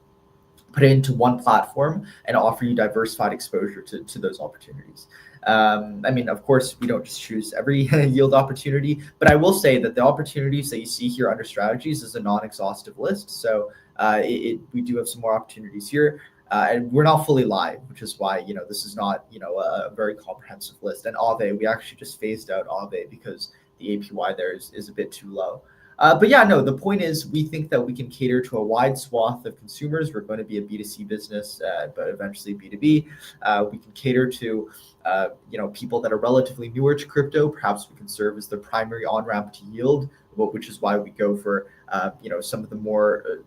Put it into one platform and offer you diversified exposure to those opportunities. I mean, of course, we don't just choose every yield opportunity, but I will say that the opportunities that you see here under strategies is a non-exhaustive list. So we do have some more opportunities here. And we're not fully live, which is why this is not a very comprehensive list. And Aave, we actually just phased out Aave because the APY there is a bit too low. But yeah, no, the point is we think that we can cater to a wide swath of consumers. We're going to be a B2C business, but eventually B2B. We can cater to people that are relatively newer to crypto. Perhaps we can serve as the primary on-ramp to yield, which is why we go for some of the more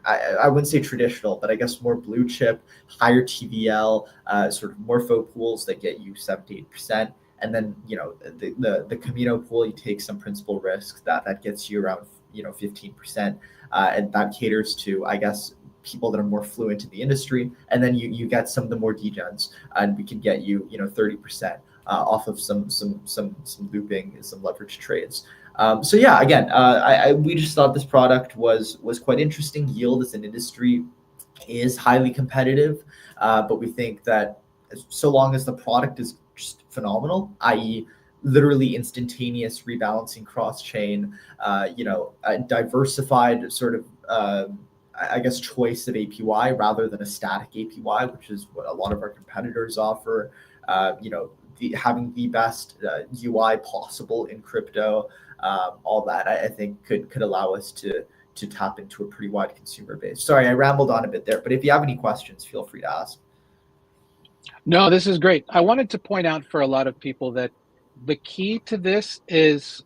I wouldn't say traditional, but I guess more blue chip, higher TVL, sort of morpho pools that get you 7 to 8%. And then, the Camino pool, you take some principal risk that gets you around, 15%. And that caters to, I guess, people that are more fluent in the industry. And then you get some of the more degens, and we can get you, 30% off of some looping and some leverage trades. So yeah, again, we just thought this product was quite interesting. Yield as an industry is highly competitive, but we think that so long as the product is just phenomenal, i.e., literally instantaneous rebalancing cross-chain, a diversified sort of, I guess, choice of APY rather than a static APY, which is what a lot of our competitors offer. Having the best UI possible in crypto. All that I think could allow us to tap into a pretty wide consumer base. Sorry, I rambled on a bit there, but if you have any questions, feel free to ask. No, this is great. I wanted to point out for a lot of people that the key to this is,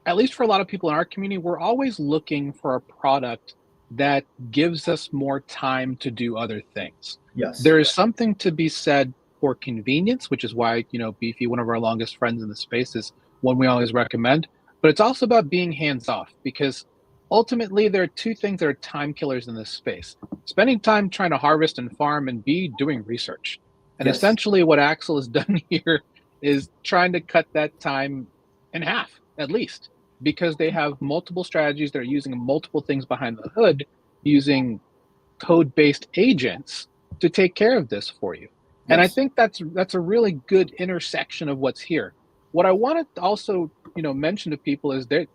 at least for a lot of people in our community, we're always looking for a product that gives us more time to do other things. Yes. There is something to be said for convenience, which is why, Beefy, one of our longest friends in the space, is one we always recommend. But it's also about being hands-off, because ultimately there are 2 things that are time killers in this space: spending time trying to harvest and farm, and B, doing research. And Yes. essentially what Axal has done here is trying to cut that time in half, at least, because they have multiple strategies. They're using multiple things behind the hood, using code-based agents to take care of this for you. And I think that's a really good intersection of what's here. What I want to also, mention to people is they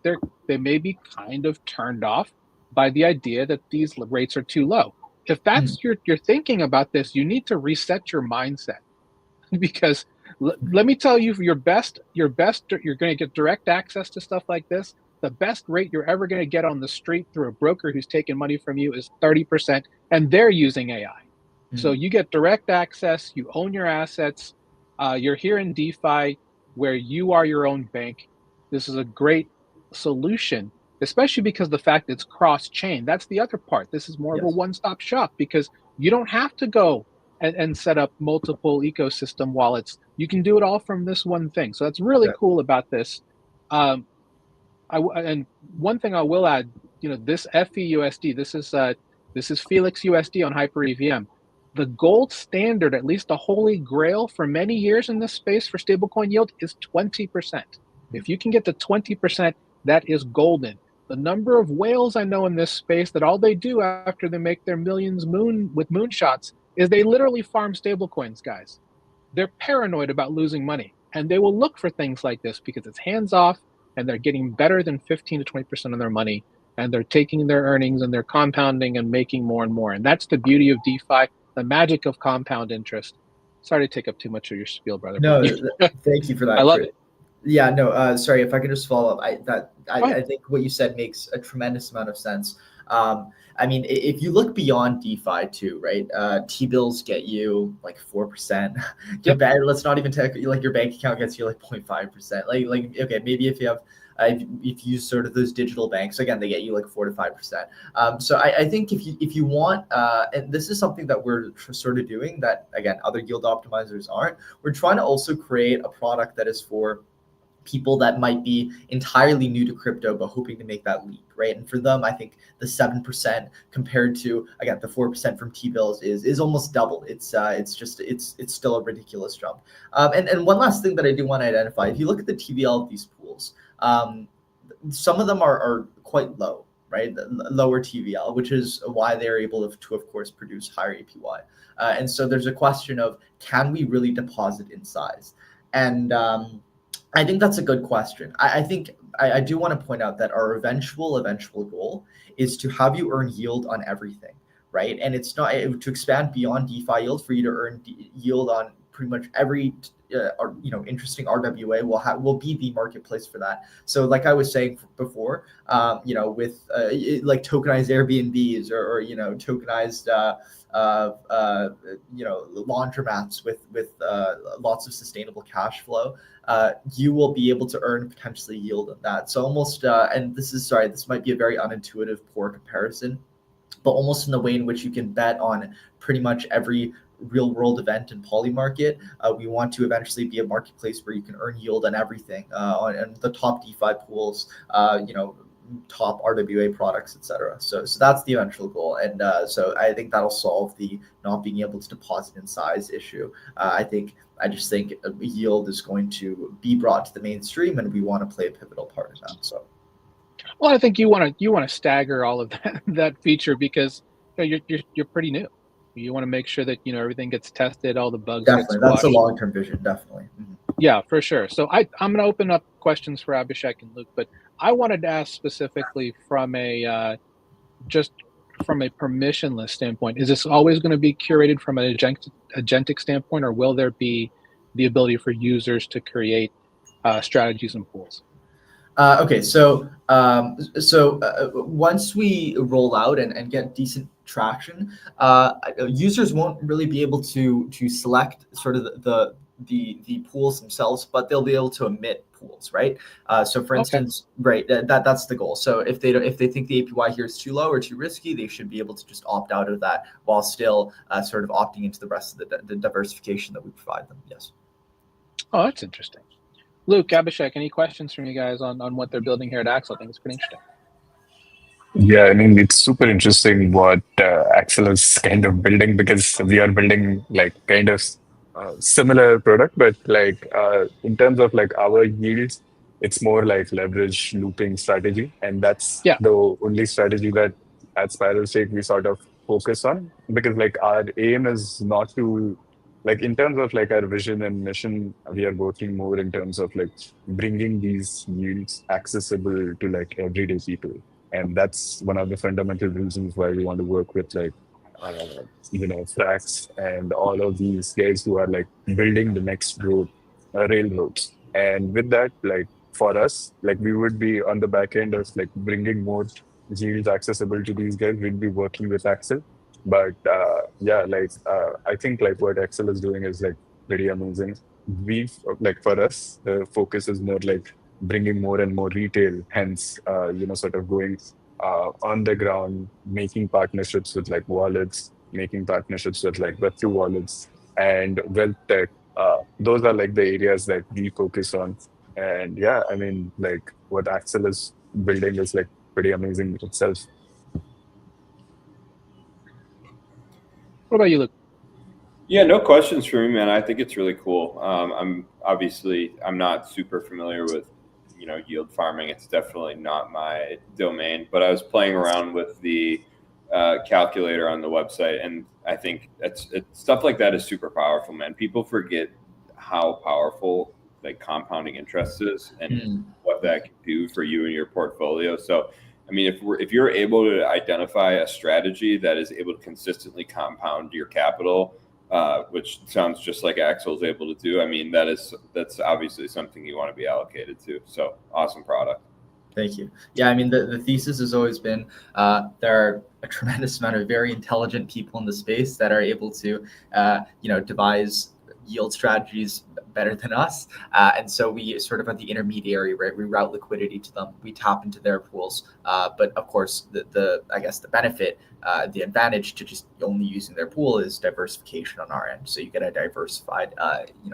may be kind of turned off by the idea that these rates are too low. If that's your thinking about this, you need to reset your mindset because let me tell you, you're going to get direct access to stuff like this. The best rate you're ever going to get on the street through a broker who's taking money from you is 30%, and they're using AI. So you get direct access, you own your assets, you're here in DeFi where you are your own bank. This is a great solution, especially because the fact it's cross-chain. That's the other part. This is more of a one-stop shop because you don't have to go and set up multiple ecosystem wallets. You can do it all from this one thing. So that's really cool about this. And one thing I will add, this FEUSD, this is Felix USD on Hyper EVM. The gold standard, at least the holy grail for many years in this space for stablecoin yield, is 20%. If you can get to 20%, that is golden. The number of whales I know in this space that all they do after they make their millions with moonshots is they literally farm stablecoins, guys. They're paranoid about losing money, and they will look for things like this because it's hands off, and they're getting better than 15 to 20% of their money, and they're taking their earnings and they're compounding and making more and more. And that's the beauty of DeFi, the magic of compound interest. Sorry to take up too much of your spiel, brother. No, thank you for that. I love it. Yeah, no, sorry, if I could just follow up. I think what you said makes a tremendous amount of sense. I mean, if you look beyond DeFi too, right? T-bills get you like 4%. Let's not even take like your bank account gets you like 0.5%. Like okay, maybe if you have if you use sort of those digital banks, again, they get you like 4 to 5%. So I think if you want, and this is something that we're sort of doing that, again, other yield optimizers aren't, we're trying to also create a product that is for people that might be entirely new to crypto but hoping to make that leap, right? And for them, I think the 7% compared to, again, the 4% from T-bills is almost double. It's still a ridiculous jump. And one last thing that I do want to identify, if you look at the TVL of these pools, some of them are quite low, right? Lower TVL, which is why they're able to of course, produce higher APY. And so there's a question of, can we really deposit in size? And I think that's a good question. I think I do want to point out that our eventual goal is to have you earn yield on everything, right? And it's not to expand beyond DeFi yield for you to earn yield on pretty much every interesting RWA will be the marketplace for that. So like I was saying before, with like tokenized Airbnbs or tokenized laundromats with lots of sustainable cash flow, you will be able to earn potentially yield on that. So almost, and this might be a very unintuitive, poor comparison, but almost in the way in which you can bet on pretty much every real world event in poly market. We want to eventually be a marketplace where you can earn yield on everything, on the top DeFi pools, top RWA products, etc. So that's the eventual goal, and so I think that'll solve the not being able to deposit in size issue. I just think yield is going to be brought to the mainstream, and we want to play a pivotal part in that. So, well, I think you want to stagger all of that feature because you're pretty new. You want to make sure that everything gets tested, all the bugs. Definitely, that's a long-term vision. Definitely. Mm-hmm. Yeah, for sure. So I'm going to open up questions for Abhishek and Luke, but I wanted to ask specifically from a permissionless standpoint. Is this always going to be curated from an agentic standpoint, or will there be the ability for users to create strategies and pools? Okay, so once we roll out and get decent traction, users won't really be able to select sort of the pools themselves, but they'll be able to emit pools, right? So for instance, right, that's the goal. So if they think the APY here is too low or too risky, they should be able to just opt out of that while still sort of opting into the rest of the diversification that we provide them. Yes. Oh, that's interesting. Luke, Abhishek, any questions from you guys on what they're building here at Axal? I think it's pretty interesting. Yeah, I mean, it's super interesting what Axal is kind of building, because we are building like kind of similar product, but like in terms of like our yields, it's more like leverage looping strategy. And that's the only strategy that at Spiral Stake we sort of focus on, because like our aim is not to like in terms of like our vision and mission, we are working more in terms of like bringing these yields accessible to like everyday people, and that's one of the fundamental reasons why we want to work with like uh, Frax and all of these guys who are like building the next railroads. And with that, like for us, like we would be on the back end of like bringing more yields accessible to these guys. We'd be working with Axel, but yeah, like I think like what Axel is doing is like pretty amazing. We like for us, the focus is more like bringing more and more retail, hence sort of going on the ground, making partnerships with like wallets, making partnerships with like Web2 wallets and wealth tech. Those are like the areas that we focus on. And yeah, I mean, like what Axel is building is like pretty amazing itself. What about you, Luke? Yeah, no questions for me, man. I think it's really cool. I'm not super familiar with yield farming. It's definitely not my domain. But I was playing around with the calculator on the website, and I think stuff like that is super powerful, man. People forget how powerful like compounding interest is and what that can do for you and your portfolio. So I mean, if you're able to identify a strategy that is able to consistently compound your capital, which sounds just like Axel's able to do, I mean, that's obviously something you want to be allocated to. So awesome product. Thank you. Yeah, I mean, the thesis has always been there are a tremendous amount of very intelligent people in the space that are able to, devise yield strategies better than us. And so we sort of are the intermediary, right? We route liquidity to them. We tap into their pools. But of course, the benefit, the advantage to just only using their pool is diversification on our end. So you get a diversified,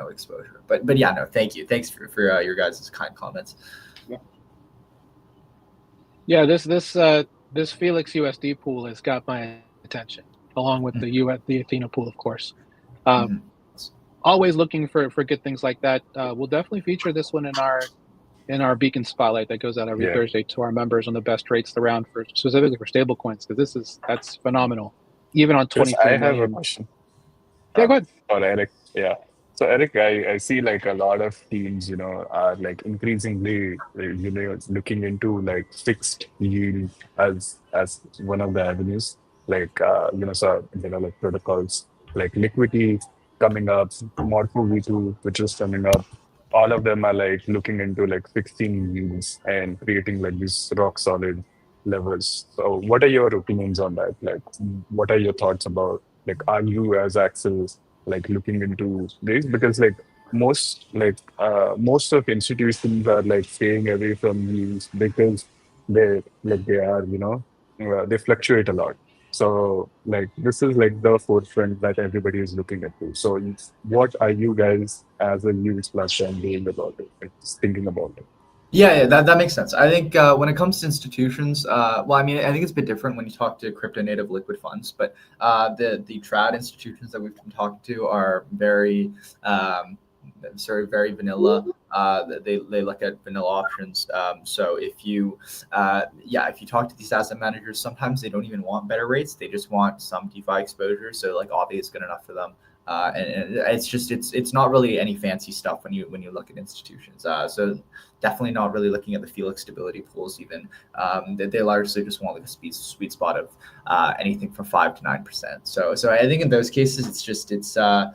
exposure. But yeah, no, thank you. Thanks for your guys' kind comments. Yeah, this Felix USD pool has got my attention, along with the Athena pool, of course. Always looking for good things like that. We'll definitely feature this one in our Beacon Spotlight that goes out every Thursday to our members on the best rates around for specifically for stablecoins, because that's phenomenal. Even on 23 I million. have a question. Yeah, go ahead. For Eric, yeah. So Eric, I see like a lot of teams, are like increasingly, looking into like fixed yield as one of the avenues, like like protocols like Liquidity coming up, Morpho V2, which is coming up. All of them are like looking into like fixing yields and creating like these rock solid levels. So what are your opinions on that? Like, what are your thoughts about, like, are you as Axel like looking into this? Because like most of institutions are like staying away from yields because they are they fluctuate a lot. So like this is like the forefront that everybody is looking at too. So what are you guys as a yields platform doing about it, like just thinking about it? Yeah, that makes sense. I think when it comes to institutions, well, I mean, I think it's a bit different when you talk to crypto native liquid funds, but the trad institutions that we've been talking to are very very vanilla. They look at vanilla options. So if you talk to these asset managers, sometimes they don't even want better rates. They just want some DeFi exposure. So like Aave is good enough for them. And it's not really any fancy stuff when you look at institutions. So definitely not really looking at the Felix stability pools even. They largely just want like a sweet spot of anything from 5 to 9%. So I think in those cases it's a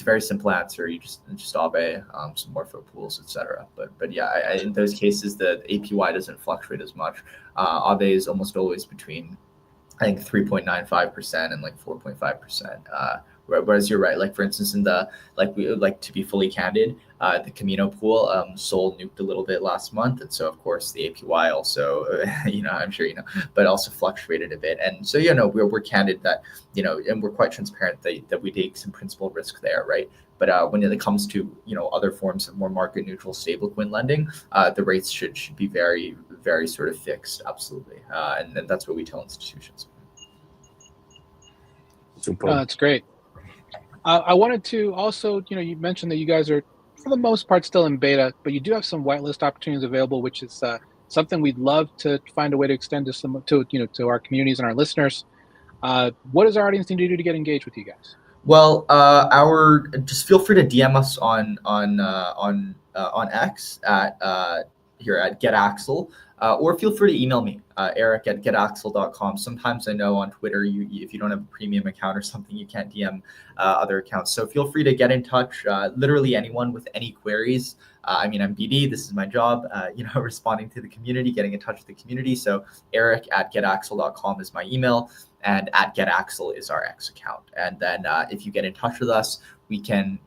very simple answer. You just Aave, some Morpho pools, etc. But yeah, in those cases the APY doesn't fluctuate as much. Aave is almost always between, I think, 3.95% and like 4.5%. Whereas you're right, like for instance, to be fully candid, the Camino pool, Sol nuked a little bit last month, and so of course the APY also, I'm sure but also fluctuated a bit. And so we're candid that and we're quite transparent that we take some principal risk there, right? But when it comes to other forms of more market neutral stablecoin lending, the rates should be very, very sort of fixed, absolutely, and that's what we tell institutions. That's great. I wanted to also, you mentioned that you guys are, for the most part, still in beta, but you do have some whitelist opportunities available, which is something we'd love to find a way to extend to our communities and our listeners. What does our audience need to do to get engaged with you guys? Well, our just feel free to DM us on X at here at Get Axal, or feel free to email me, Eric at getaxal.com. Sometimes I know on Twitter, if you don't have a premium account or something, you can't DM other accounts. So feel free to get in touch. Literally anyone with any queries. I mean, I'm BD. This is my job. Responding to the community, getting in touch with the community. So Eric at getaxal.com is my email, and at GetAxal is our X account. And then if you get in touch with us, we can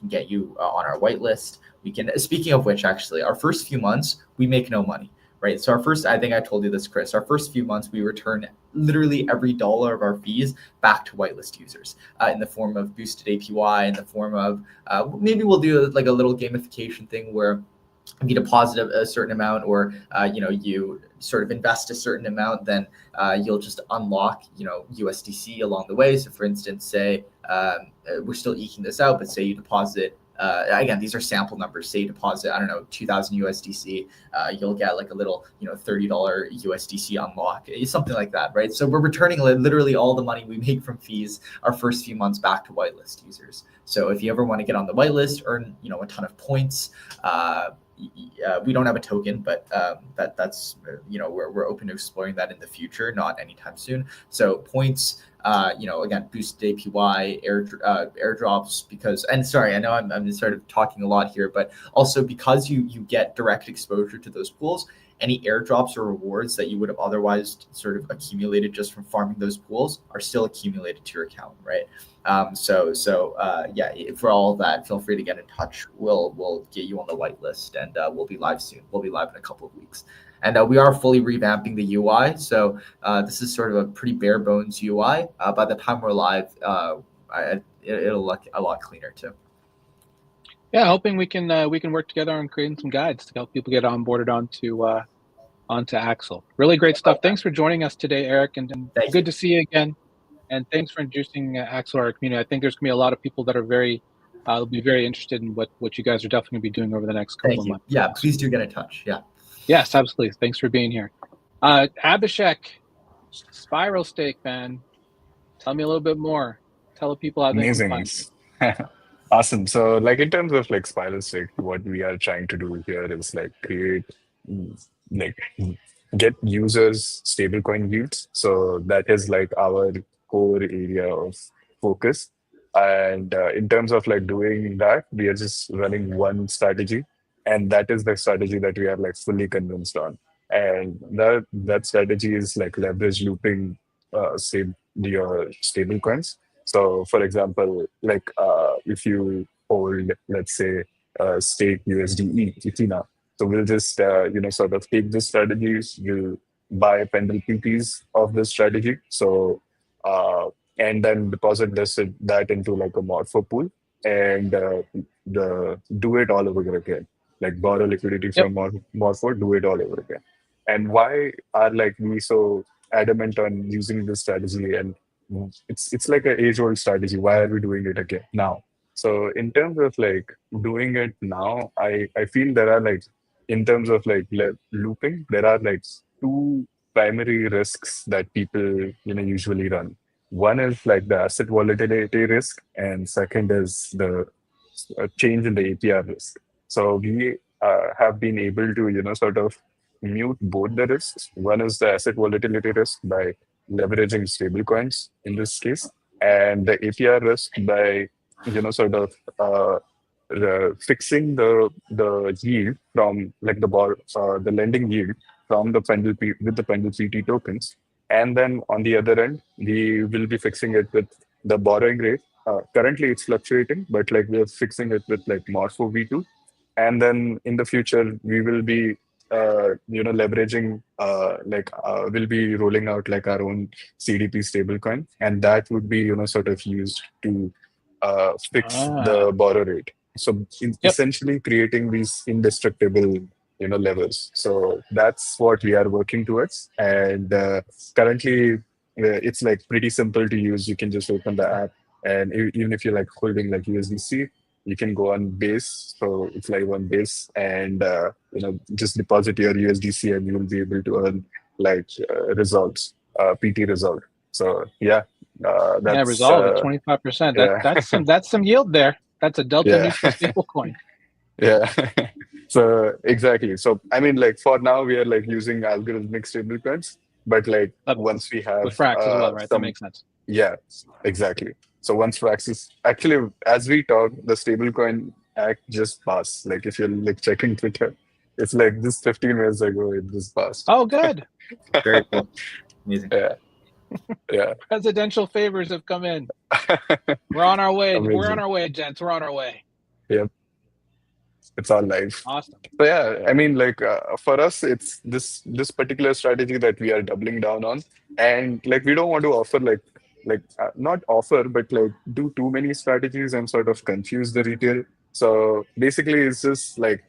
get you on our whitelist. We can. Speaking of which, actually, our first few months we make no money, right? So I think I told you this, Chris. Our first few months we return literally every dollar of our fees back to whitelist users in the form of boosted APY, in the form of maybe we'll do like a little gamification thing where if you deposit a certain amount, or you sort of invest a certain amount, then you'll just unlock USDC along the way. So for instance, say we're still eking this out, but say you deposit again, these are sample numbers. Say you deposit, I don't know, 2,000 USDC, you'll get like a little $30 USDC unlock, something like that, right? So we're returning literally all the money we make from fees our first few months back to whitelist users. So if you ever want to get on the whitelist, earn a ton of points. We don't have a token, but that's we're open to exploring that in the future, not anytime soon. So points, again, boosted APY, airdrops, because, and sorry, I know I'm sort of talking a lot here, but also because you get direct exposure to those pools, any airdrops or rewards that you would have otherwise sort of accumulated just from farming those pools are still accumulated to your account, right? For all of that, feel free to get in touch. We'll get you on the whitelist, and we'll be live soon. We'll be live in a couple of weeks, and we are fully revamping the UI. So this is sort of a pretty bare bones UI. By the time we're live, it'll look a lot cleaner too. Yeah, hoping we can work together on creating some guides to help people get onboarded onto Axal. Really great stuff. Thanks for joining us today, Eric, and good to see you again. And thanks for introducing Axal to our community. I think there's going to be a lot of people that are will be very interested in what you guys are definitely going to be doing over the next couple of months. Yeah, please do get in touch. Yeah. Yes, absolutely. Thanks for being here. Abhishek, Spiral Stake, man. Tell me a little bit more. Tell the people how they can find you. Awesome. So like in terms of like Spiral Stake, what we are trying to do here is like create like get users stablecoin yields. So that is like our core area of focus. And in terms of like doing that, we are just running one strategy, and that is the strategy that we are like fully convinced on. And that strategy is like leverage looping your stablecoins. So for example, like if you hold, let's say, stake USDE, Ethena, so we'll just sort of take this strategies, we'll buy pendle PTs of this strategy. So and then deposit that into like a Morpho pool, and do it all over again. Like borrow liquidity from Morpho, do it all over again. And why are like we so adamant on using this strategy? And it's like an age-old strategy. Why are we doing it again now? So in terms of like doing it now, I feel there are like, in terms of like looping, there are like two primary risks that people usually run. One is like the asset volatility risk, and second is the change in the APR risk. So we have been able to sort of mute both the risks. One is the asset volatility risk by leveraging stablecoins in this case, and the APR risk by sort of fixing the yield from like the lending yield from the with the pendle PT tokens, and then on the other end we will be fixing it with the borrowing rate. Currently it's fluctuating, but like we're fixing it with like Morpho V2, and then in the future we will be leveraging we'll be rolling out like our own CDP stablecoin, and that would be sort of used to fix the borrow rate. So essentially creating these indestructible levels. So that's what we are working towards, and currently it's like pretty simple to use. You can just open the app, and even if you're like holding like USDC, you can go on base. So it's like on base, and just deposit your USDC, and you will be able to earn like results, PT result. So yeah, That's Resolve at 25%. yeah. That's some yield there. That's a delta Yeah. neutral stable coin. Yeah. So exactly. So I mean, like for now, we are like using algorithmic stablecoins, but like Love it. once we have With Frax as well, right? That some, makes sense. yeah, exactly. So once Frax is actually, as we talk, the stablecoin act just passed. Like if you're like checking Twitter, it's like this 15 minutes ago it just passed. Oh, good. Very cool. Amazing. Yeah. Yeah. Presidential favors have come in. We're on our way. We're on Amazing. our way, gents. We're on our way. Yep. It's all live. Awesome. So yeah, I mean, like for us, it's this particular strategy that we are doubling down on, and like we don't want to offer not offer, but like do too many strategies and sort of confuse the retail. So basically, it's just like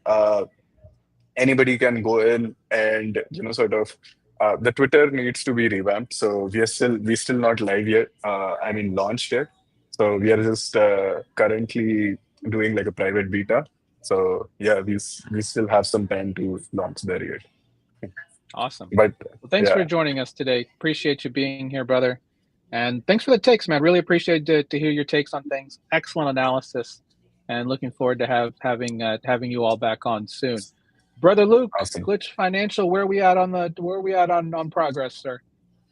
anybody can go in and sort of the Twitter needs to be revamped. So we still not live yet. I mean, launched yet. So we are just currently doing like a private beta. So yeah, we still have some time to launch there yet. Awesome. But well, thanks yeah. for joining us today. Appreciate you being here, brother. And thanks for the takes, man. Really appreciate to hear your takes on things. Excellent analysis, and looking forward to having you all back on soon. Brother Luke, Awesome. Glitch Financial, where are we at on progress, sir?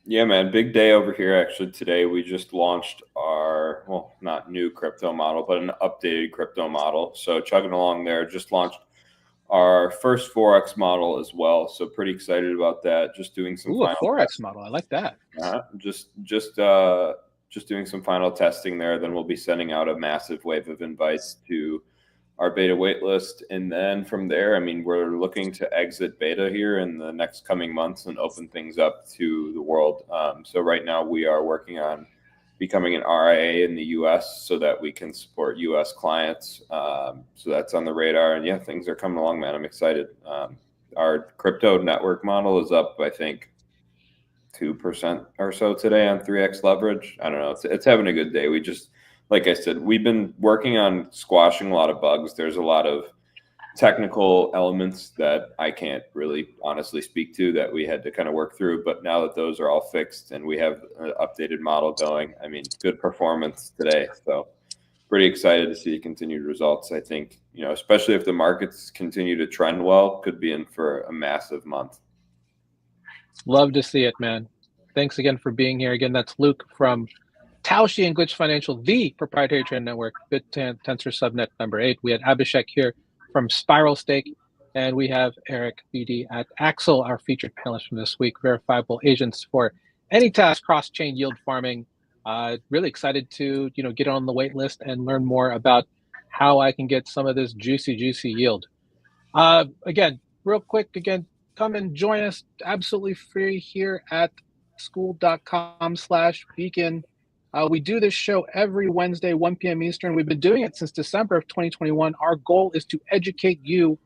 Yeah, man, big day over here. Actually, today we just launched our, well, not new crypto model, but an updated crypto model. So chugging along there, just launched our first Forex model as well. So pretty excited about that. Just doing some a Forex model. I like that. Just doing some final testing there. Then we'll be sending out a massive wave of invites to our beta waitlist, and then from there, I mean, we're looking to exit beta here in the next coming months and open things up to the world. So right now we are working on becoming an RIA in the US so that we can support US clients. So that's on the radar, and yeah, things are coming along, man. I'm excited. Our crypto network model is up, I think, 2% or so today on 3x leverage. I don't know. It's having a good day. We just, like I said, we've been working on squashing a lot of bugs. There's a lot of technical elements that I can't really honestly speak to that we had to kind of work through. But now that those are all fixed and we have an updated model going, I mean, good performance today. So pretty excited to see continued results. I think, especially if the markets continue to trend well, could be in for a massive month. Love to see it, man. Thanks again for being here. Again, that's Luke from Taoshi and Glitch Financial, the proprietary trade network, BitTensor subnet number 8. We had Abhishek here from Spiral Stake, and we have Eric BD at Axal, our featured panelist from this week, verifiable agents for any task cross-chain yield farming. Really excited to get on the wait list and learn more about how I can get some of this juicy yield. Again, real quick, come and join us absolutely free here at school.com/beacon. We do this show every Wednesday, 1 p.m. Eastern. We've been doing it since December of 2021. Our goal is to educate you,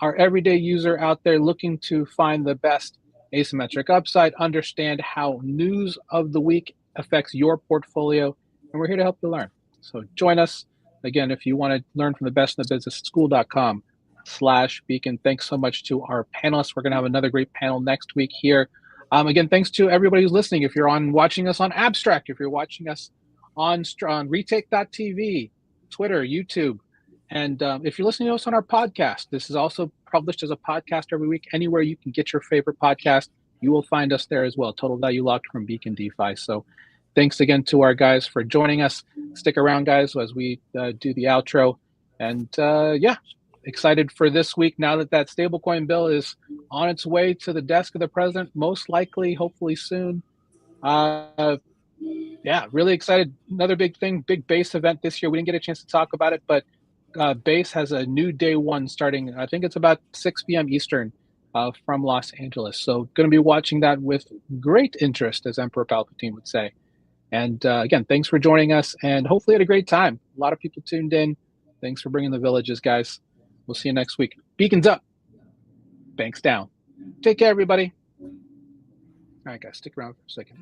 our everyday user out there looking to find the best asymmetric upside, understand how news of the week affects your portfolio, and we're here to help you learn. So join us. Again, if you want to learn from the best in the business, school.com/beacon. Thanks so much to our panelists. We're going to have another great panel next week here. Again, thanks to everybody who's listening. If you're watching us on Abstract, if you're watching us on Retake.tv, Twitter, YouTube, and if you're listening to us on our podcast, this is also published as a podcast every week. Anywhere you can get your favorite podcast, you will find us there as well. Total Value Locked from Beacon DeFi. So thanks again to our guys for joining us. Stick around, guys, as we do the outro. And yeah, excited for this week now that stablecoin bill is on its way to the desk of the president, most likely, hopefully soon. Yeah, really excited. Another big thing, big base event this year. We didn't get a chance to talk about it, but base has a new day one starting, I think it's about 6 p.m. Eastern from Los Angeles. So going to be watching that with great interest, as Emperor Palpatine would say. And again, thanks for joining us, and hopefully had a great time. A lot of people tuned in. Thanks for bringing the villages, guys. We'll see you next week. Beacons up. Banks down. Take care, everybody. All right, guys, stick around for a second.